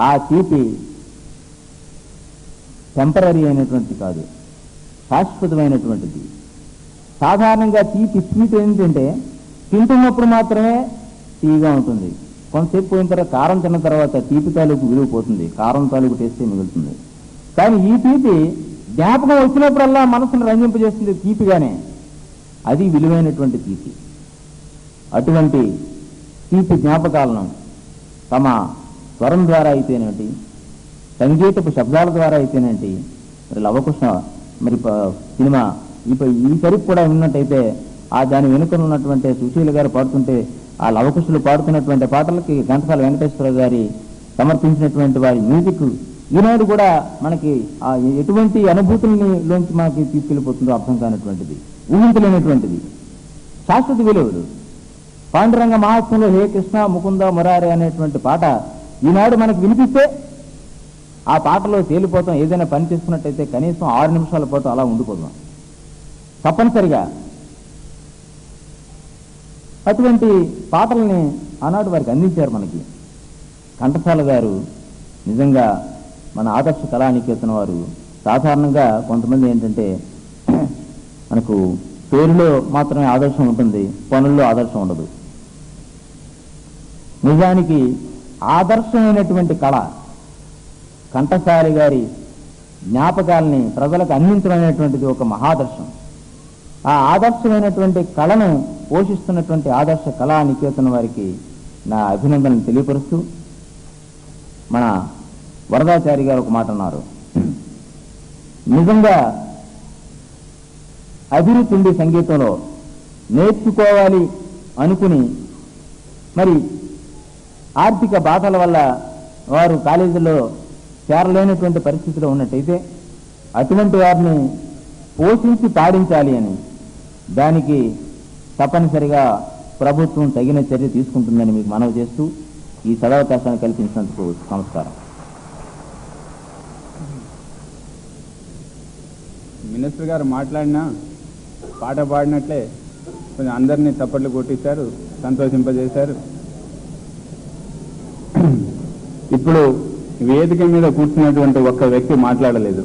ఆ తీపి టెంపరీ అయినటువంటి కాదు, శాశ్వతమైనటువంటిది. సాధారణంగా తీపి స్వీట్ ఏంటంటే తింటున్నప్పుడు మాత్రమే తీగా ఉంటుంది. కొంతసేపు పోయిన తర్వాత కారం తిన్న తర్వాత తీపి తాలూకు విలువ పోతుంది, కారం తాలూకు టేస్టే మిగులుతుంది. కానీ ఈ తీపి జ్ఞాపకం వచ్చినప్పుడల్లా మనసును రంజింపజేస్తుంది తీపిగానే. అది విలువైనటువంటి తీపి. అటువంటి తీపి జ్ఞాపకాలను తమ స్వరం ద్వారా అయితేనేంటి, సంగీతపు శబ్దాల ద్వారా అయితేనేంటి, మరి లవకుశ మరి సినిమా ఈ సరికి కూడా ఉన్నట్టయితే ఆ దాని వెనుకను ఉన్నటువంటి సుశీల గారు పాడుతుంటే ఆ లవకుశులు పాడుతున్నటువంటి పాటలకి ఘంటసాల వెంకటేశ్వర గారి సమర్పించినటువంటి వారి మ్యూజిక్ ఈనాడు కూడా మనకి ఎటువంటి అనుభూతుల్లోంచి మనకి తీసుకెళ్ళిపోతుందో అర్థం కానటువంటిది, ఊహించలేనటువంటిది, శాశ్వత విలువలు. పాండురంగ మహాత్మ్యంలో హే కృష్ణ ముకుంద మురారి అనేటువంటి పాట ఈనాడు మనకు వినిపిస్తే ఆ పాటలో తేలిపోతాం. ఏదైనా పని చేసుకున్నట్టయితే కనీసం 6 నిమిషాల పాటు అలా ఉండిపోతాం తప్పనిసరిగా. అటువంటి పాటల్ని ఆనాడు వారికి అందించారు మనకి ఘంటసాల గారు. నిజంగా మన ఆదర్శ కళానికేతన వారు సాధారణంగా కొంతమంది ఏంటంటే మనకు పేరులో మాత్రమే ఆదర్శం ఉంటుంది, పనుల్లో ఆదర్శం ఉండదు. నిజానికి ఆదర్శమైనటువంటి కళ ఘంటసాలి గారి జ్ఞాపకాలని ప్రజలకు అందించడం అనేటువంటిది ఒక మహాదర్శం. ఆ ఆదర్శమైనటువంటి కళను పోషిస్తున్నటువంటి ఆదర్శ కళా నికేతన వారికి నా అభినందనలు తెలియపరుస్తూ, మన వరదాచారి గారు ఒక మాట అన్నారు. నిజంగా అభిరుచి ఉంది సంగీతంలో, నేర్చుకోవాలి అనుకుని మరి ఆర్థిక బాధల వల్ల వారు కాలేజీలో చేరలేనటువంటి పరిస్థితిలో ఉన్నట్టయితే అటువంటి వారిని పోషించి పాడించాలి అని, దానికి తప్పనిసరిగా ప్రభుత్వం తగిన చర్య తీసుకుంటుందని మీకు మనవి చేస్తూ ఈ సదవకాశాన్ని కల్పించినందుకు నమస్కారం. మినిస్టర్ గారు మాట్లాడినా పాట పాడినట్లే కొంచెం అందరినీ చప్పట్లు కొట్టించారు, సంతోషింపజేశారు. ఇప్పుడు వేదిక మీద కూర్చున్నటువంటి ఒక్క వ్యక్తి మాట్లాడలేదు.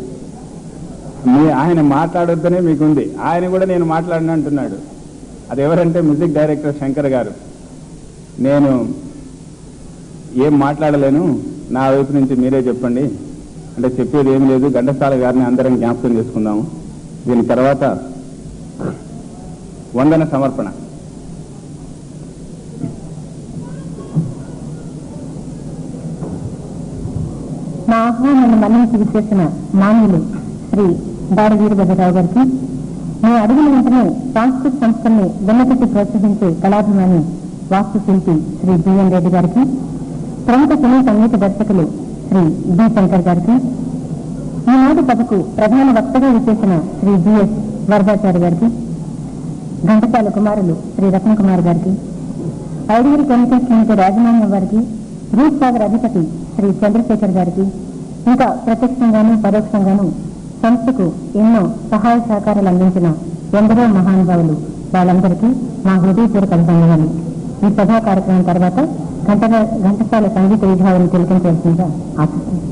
ఆయన మాట్లాడొద్దనే మీకుంది, ఆయన కూడా నేను మాట్లాడిన అంటున్నాడు. అది ఎవరంటే మ్యూజిక్ డైరెక్టర్ శంకర్ గారు. నేను ఏం మాట్లాడలేను, నా వైపు నుంచి మీరే చెప్పండి అంటే చెప్పేది ఏం లేదు. ఘంటసాల గారిని అందరం జ్ఞాపకం చేసుకుందాము. దీని తర్వాత వందన సమర్పణ. మా ఆహ్వానాన్ని మన్నించి విచ్చేసిన మాన్యులు శ్రీ దాడి వీరభద్రరావు గారికి, మీ అడుగుల వెంటనే సాంస్కృతిక సంస్థల్ని వెన్నపెట్టి ప్రోత్సహించే కళాభిమాని వాస్తుశిల్పి శ్రీ బిఎన్ రెడ్డి గారికి, ప్రముఖ సినీ సంగీత దర్శకులు శ్రీ బి శంకర్ గారికి, ఈనాటి సభకు ప్రధాన వక్తగా విచ్చేసిన శ్రీ బిఎస్ వరదాచారి గారికి, ఘంటసాల కుమారులు శ్రీ రత్నకుమార్ గారికి, ఐడియల్ కెమికల్స్ లిమిటెడ్ యాజమాన్యం వారికి, రూట్ సాగర్ అధిపతి శ్రీ చంద్రశేఖర్ గారికి, ఇంకా ప్రత్యక్షంగాను పరోక్షంగాను సంస్థకు ఎన్నో సహాయ సహకారాలు అందించిన ఎందరో మహానుభావులు వాళ్ళందరికీ మా హృదయపూర్వక అభినందనలు. ఈ సభా కార్యక్రమం తర్వాత ఘంటసాల సంగీత విభాగం తిలకించవలసిందిగా ఆశిస్తున్నాను.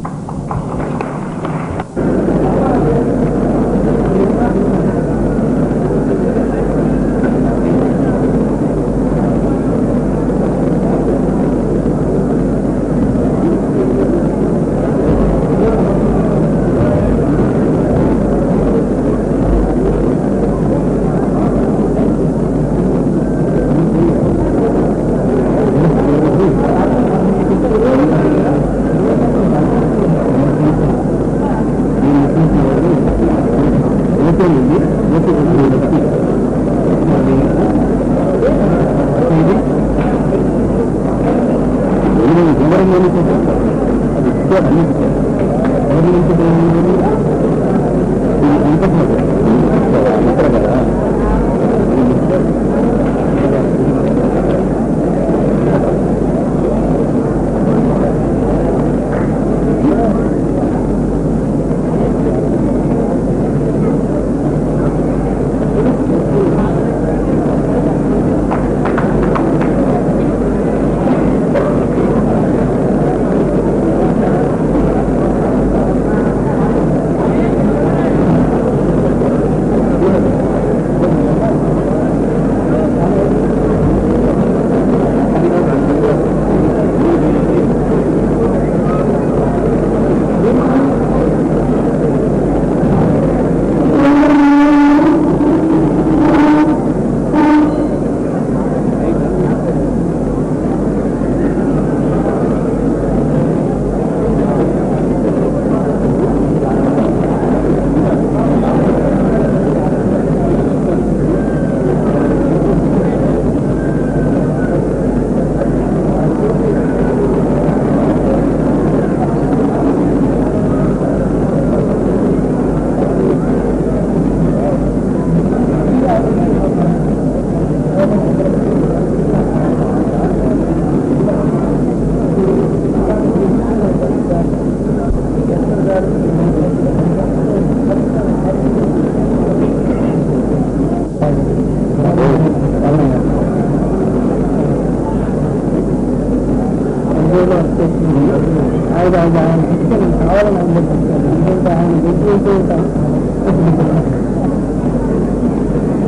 కావాలని అనుకుంటున్నాను. ఎందుకంటే ఆయన వెళ్తూ ఉంటాను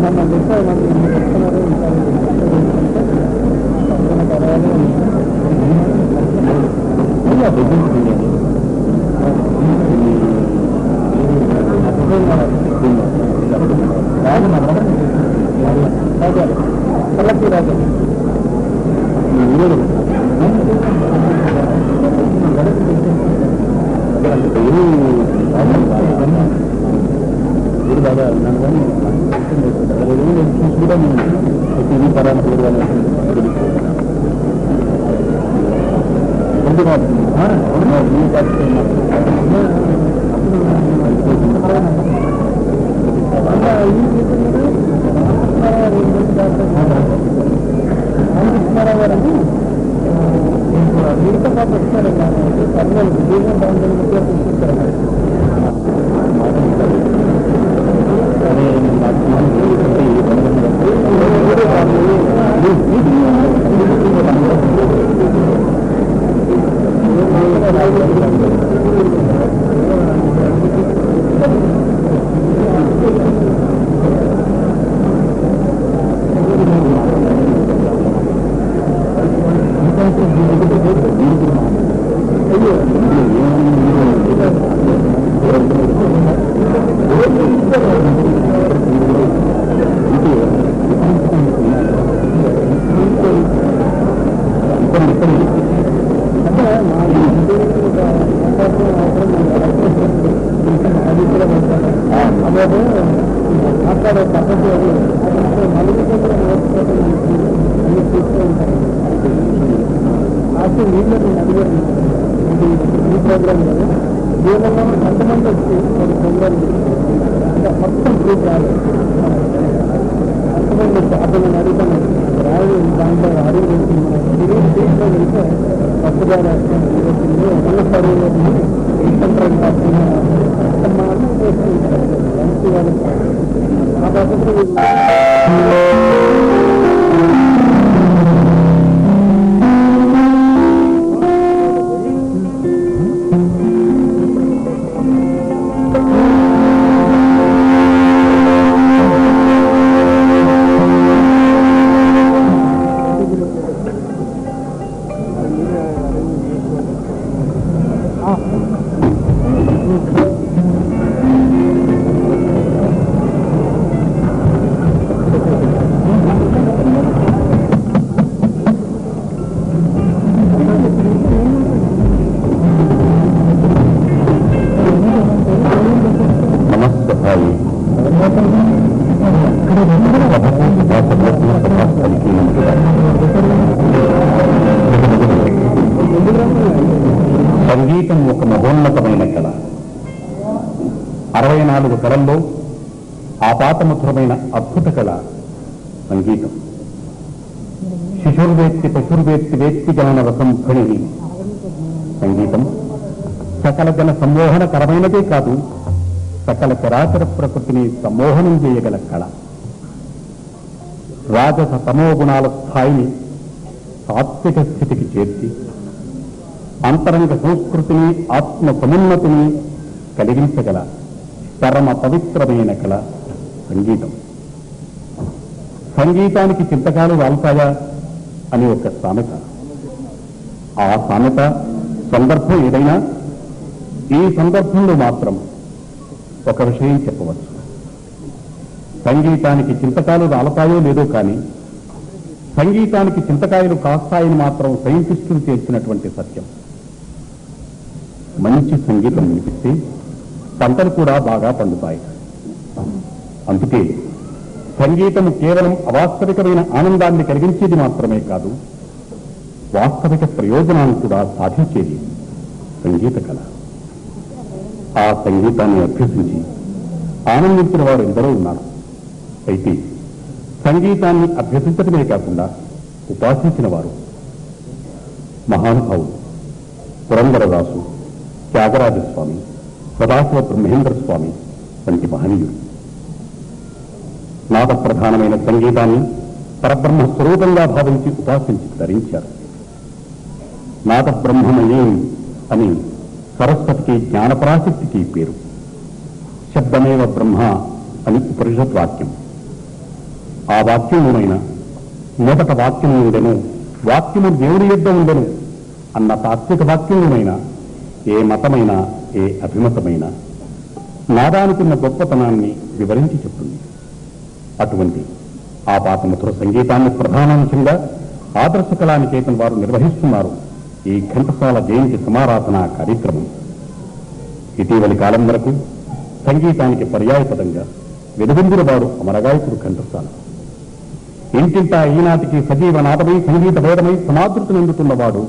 మన చెప్తారు మనకి చెప్తున్నారు రాజు రాజు రామకృష్ణారావు మీతో పాటు వచ్చారు కర్నూలు జీవన బాగుంటుంది తీసుకొచ్చారు. మాట్లాడే పద్ధతి అది నలుగురు అన్ని చూస్తూ ఉంటారు. ఆశ వీళ్ళు నేను అడిగాను ఈ ప్రోగ్రామ్ కదా దీనివల్ల కొంతమంది వచ్చి ఒక ప్రోగ్రామ్ అంటే మొత్తం గ్రూప్ రాలేదు. కొంతమంది వచ్చి అప్పుడు నేను అడుగుతాను రాదు దాంట్లో అడుగు దీంట్లో వెళ్తే కొత్తగా రాస్తుంది వల్ల సరువులు సెంట్రల్ కాకుండా మా అన్ని మంచి వాళ్ళు ఆ పద్ధతిలో సంగీతం ఒక మహోన్నతమైన కళ. 64 కళల్లో ఆపాతమధురమైన అద్భుత కళ సంగీతం. శిశుర్వేత్తి పశుర్వేత్తి వేత్తి గమన రసంఫణి. సంగీతం సకల జన సమ్మోహనకరమైనదే కాదు, సకల చరాచర ప్రకృతిని సమ్మోహనం చేయగల కళ. రాజస తమో గుణాల స్థాయిని సాత్విక స్థితికి చేర్చి అంతరంగ సంస్కృతిని ఆత్మ సమున్నతిని కలిగించగల పరమ పవిత్రమైన కళ సంగీతం. సంగీతానికి చింతకాలు వాల్తాయా అని ఒక సామెత. ఆ సామెత సందర్భం ఏదైనా ఈ సందర్భంలో మాత్రం ఒక విషయం చెప్పవచ్చు. సంగీతానికి చింతకాలు రాలతాయో లేదో కానీ సంగీతానికి చింతకాయలు కాస్తాయని మాత్రం సైంటిస్టులు చేర్చినటువంటి సత్యం. మంచి సంగీతం వినిపిస్తే పంటలు కూడా బాగా పండుతాయి. అందుకే సంగీతం కేవలం అవాస్తవికమైన ఆనందాన్ని కలిగించేది మాత్రమే కాదు, వాస్తవిక ప్రయోజనాన్ని కూడా సాధించేది సంగీత కళ. ఆ సంగీతాన్ని అభ్యసించి ఆనందించిన వారు ఎందరో ఉన్నారు. అయితే సంగీతాన్ని అభ్యసించడమే కాకుండా ఉపాసించిన వారు మహానుభావులు పురందరదాసు, త్యాగరాజస్వామి, సదాశివ బ్రహ్మేంద్ర స్వామి వంటి మహనీయులు. నాద ప్రధానమైన సంగీతాన్ని పరబ్రహ్మ స్వరూపంగా భావించి ఉపాసించి ధరించారు. నాద బ్రహ్మమయం అని సరస్వతికి జ్ఞానపరాశక్తికి పేరు. శబ్దమేవ బ్రహ్మ అని ఉపనిషత్ వాక్యం. ఆ వాక్యమునైన మొదట వాక్యము ఉండెను, వాక్యము దేవుని యొద్ద ఉండెను అన్న తాత్విక వాక్యమునైన ఏ మతమైన ఏ అభిమతమైన నాదానికున్న గొప్పతనాన్ని వివరించి చెప్తుంది. అటువంటి ఆపాతమధుర సంగీతాన్ని ప్రధానాంశంగా ఆదర్శ కళానికేతన్ వారు నిర్వహిస్తున్నారు ఈ ఘంటసాల జయంతి సమారాధన కార్యక్రమం. ఇటీవలి కాలం వరకు సంగీతానికి పర్యాయపదంగా వెలుగొందిన వాడు అమరగాయకుడు ఘంటసాల. ఇంటింటా ఈనాటికి సజీవ నాదమై సంగీత భేదమై సమాదృతినందుతున్నవాడు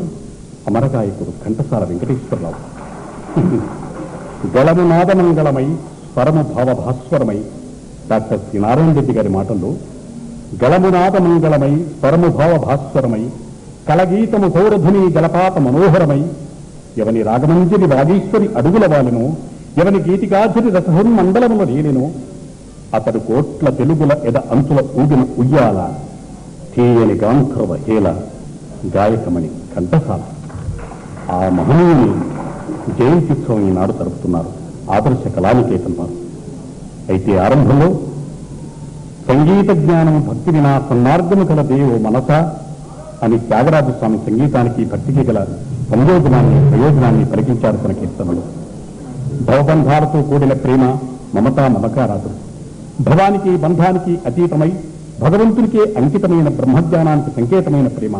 అమరగాయకుడు ఘంటసాల వెంకటేశ్వరరావు. గళము నాదమంగళమై స్వరము భావభాస్వరమై డాక్టర్ శ్రీ నారాయణ రెడ్డి గారి మాటల్లో గళము నాదమంగళమై స్వరము భావభాస్వరమై కళగీతము సౌరధుని జలపాత మనోహరమై ఎవని రాగమంజరి వాగీశ్వరి అడుగుల వాలెనో ఎవని గీతికాధుని రసహున్ మండలముల నీలెనో అతడు కోట్ల తెలుగుల ఎద అంచుల ఊగిన ఉయ్యాల తీయని గాంధర్వ హేల గాయకమణి ఘంటసాల. ఆ మహనీయుని జయంత్యుత్సవం ఈనాడు జరుపుతున్నారు ఆదర్శ కళానికేతన్ వారు. అయితే ఆరంభంలో సంగీత జ్ఞానం భక్తి వినా సన్మార్గము కల దేవో మనస అని త్యాగరాజస్వామి సంగీతానికి భక్తికి గల సంయోజనాన్ని ప్రయోజనాన్ని పలికించారు తన కీర్తనలు. భవబంధాలతో కూడిన ప్రేమ మమతా మమకారాలు భవానికి బంధానికి అతీతమై భగవంతునికే అంకితమైన బ్రహ్మజ్ఞానానికి సంకేతమైన ప్రేమ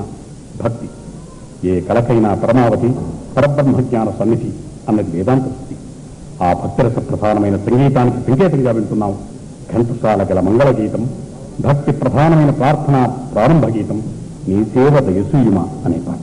భక్తి. ఏ కళకైనా పరమావధి పరబ్రహ్మజ్ఞాన సన్నిధి అన్నది వేదాంత స్థితి. ఆ భక్తిరస ప్రధానమైన సంగీతానికి సంకేతంగా వింటున్నాం ఘంటసాల గల మంగళ గీతం, భక్తి ప్రధానమైన ప్రార్థన ప్రారంభ గీతం నీ సేవ దయసూయుమ అనే పాట.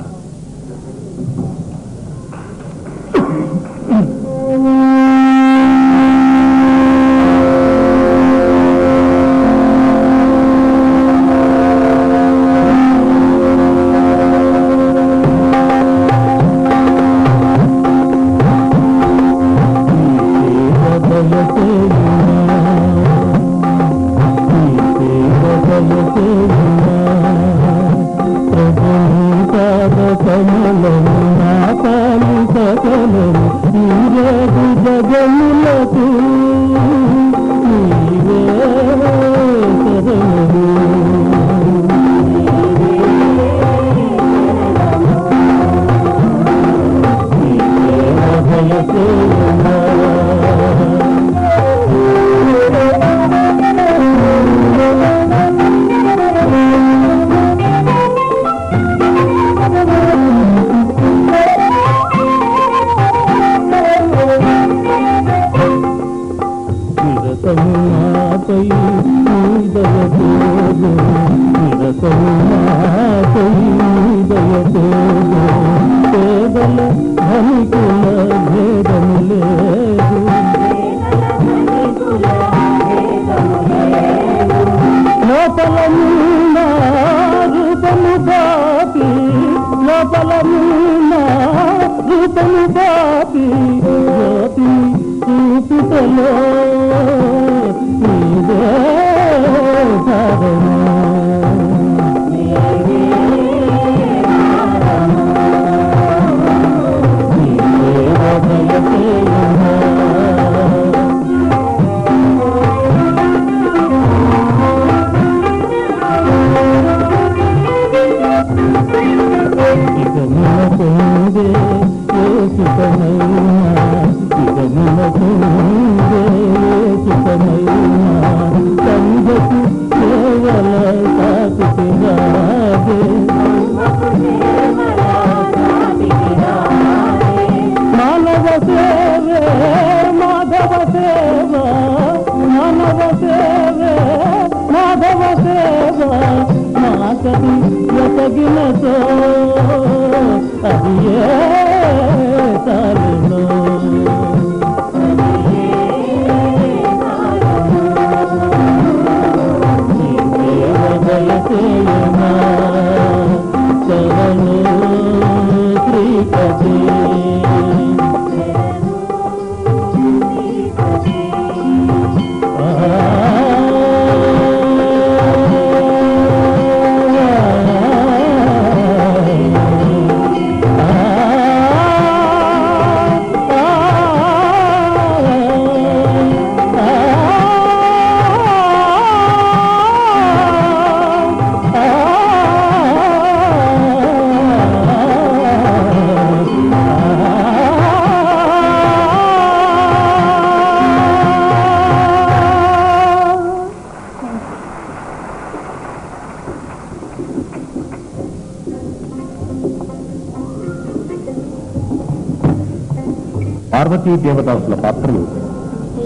పార్వతీ దేవదాసుల పాత్రలు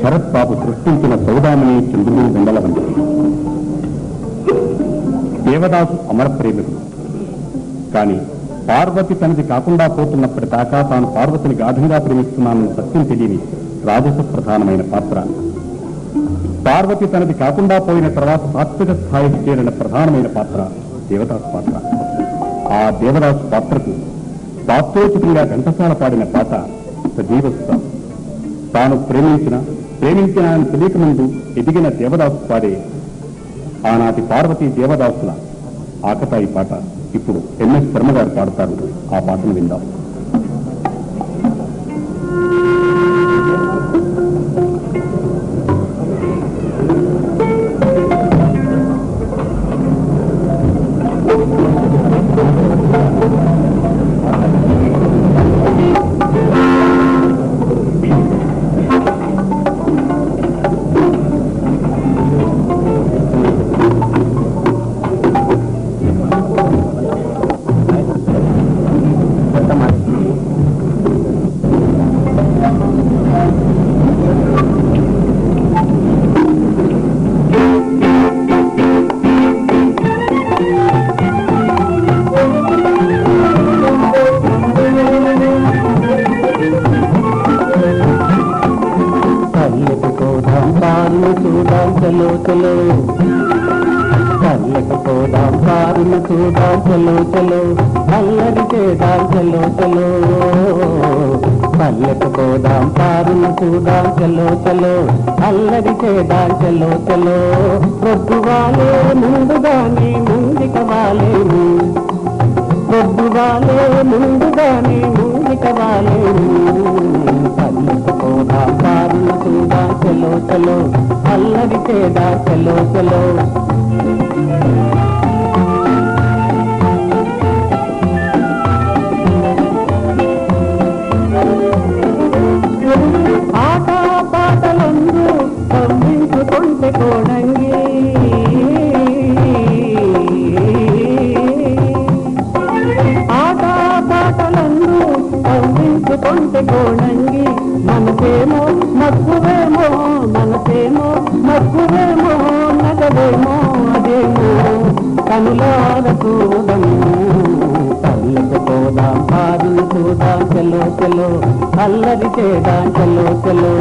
శరత్ బాబు సృష్టించిన సౌదామణి చంద్రుడు వెండల వంటివి. దేవదాసు అమర ప్రేమికుడు. కానీ పార్వతి తనది కాకుండా పోతున్నప్పటిదాకా తాను పార్వతిని గాఢంగా ప్రేమిస్తున్నానన్న సత్యం తెలియని రాజస ప్రధానమైన పాత్ర. పార్వతి తనది కాకుండా పోయిన తర్వాత సాత్విక స్థాయికి చేరిన ప్రధానమైన పాత్ర దేవదాసు పాత్ర. ఆ దేవదాసు పాత్రకు పాత్రోచితంగా ఘంటసాల పాడిన పాట సజీవస్థ. తాను ప్రేమించిన ఆయన తెలియక ముందు ఎదిగిన దేవదాసు పాడే ఆనాటి పార్వతీ దేవదాసుల ఆకతాయి పాట ఇప్పుడు ఎంఎస్ శర్మ గారు పాడతారు. ఆ పాటను విందాం. అల్లరి చేద్దాం చలో చలో పొద్దువాలే ముందుగానే ముందుక వాలేము పొద్దువాలే ముందుగానే ముందుక వాలేము పల్లెకు పోదాం పారును చూద్దాం చలో చలో అల్లరి చేద్దాం చలో చలో కోడంగి ఆట పాటలందు పంపించుకుంటే కోడంగి మనసేమో మక్కువేమో నగవేమో అదేమో కనులార చూడము పల్లెకు పోదాం పారును చూద్దాం చలో చలో అల్లరి చేద్దాం చలో చలో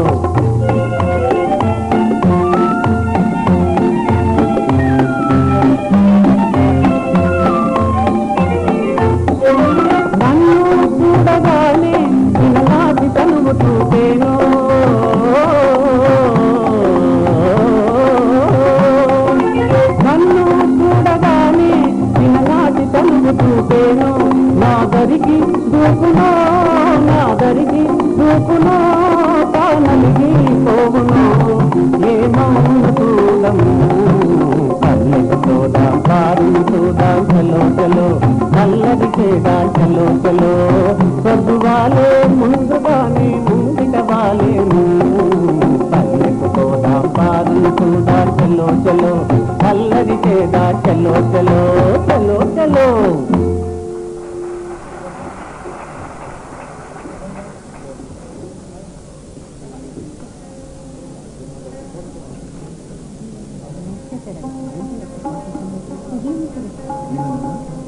నాదరికి దూకునో తానలిగి పోవునో ఏమౌన చూడము పల్లెకు చూద్దాం పారును చూద్దాం చలో చలో అల్లరి చేద్దాం చలో చలో పొద్దువాలే ముందుగానే ముందుక వాలేము పల్లెకు పోదాం పారును చూద్దాం చలో చలో అల్లరి చేద్దాం చలో చలో చలో చలో Thank you.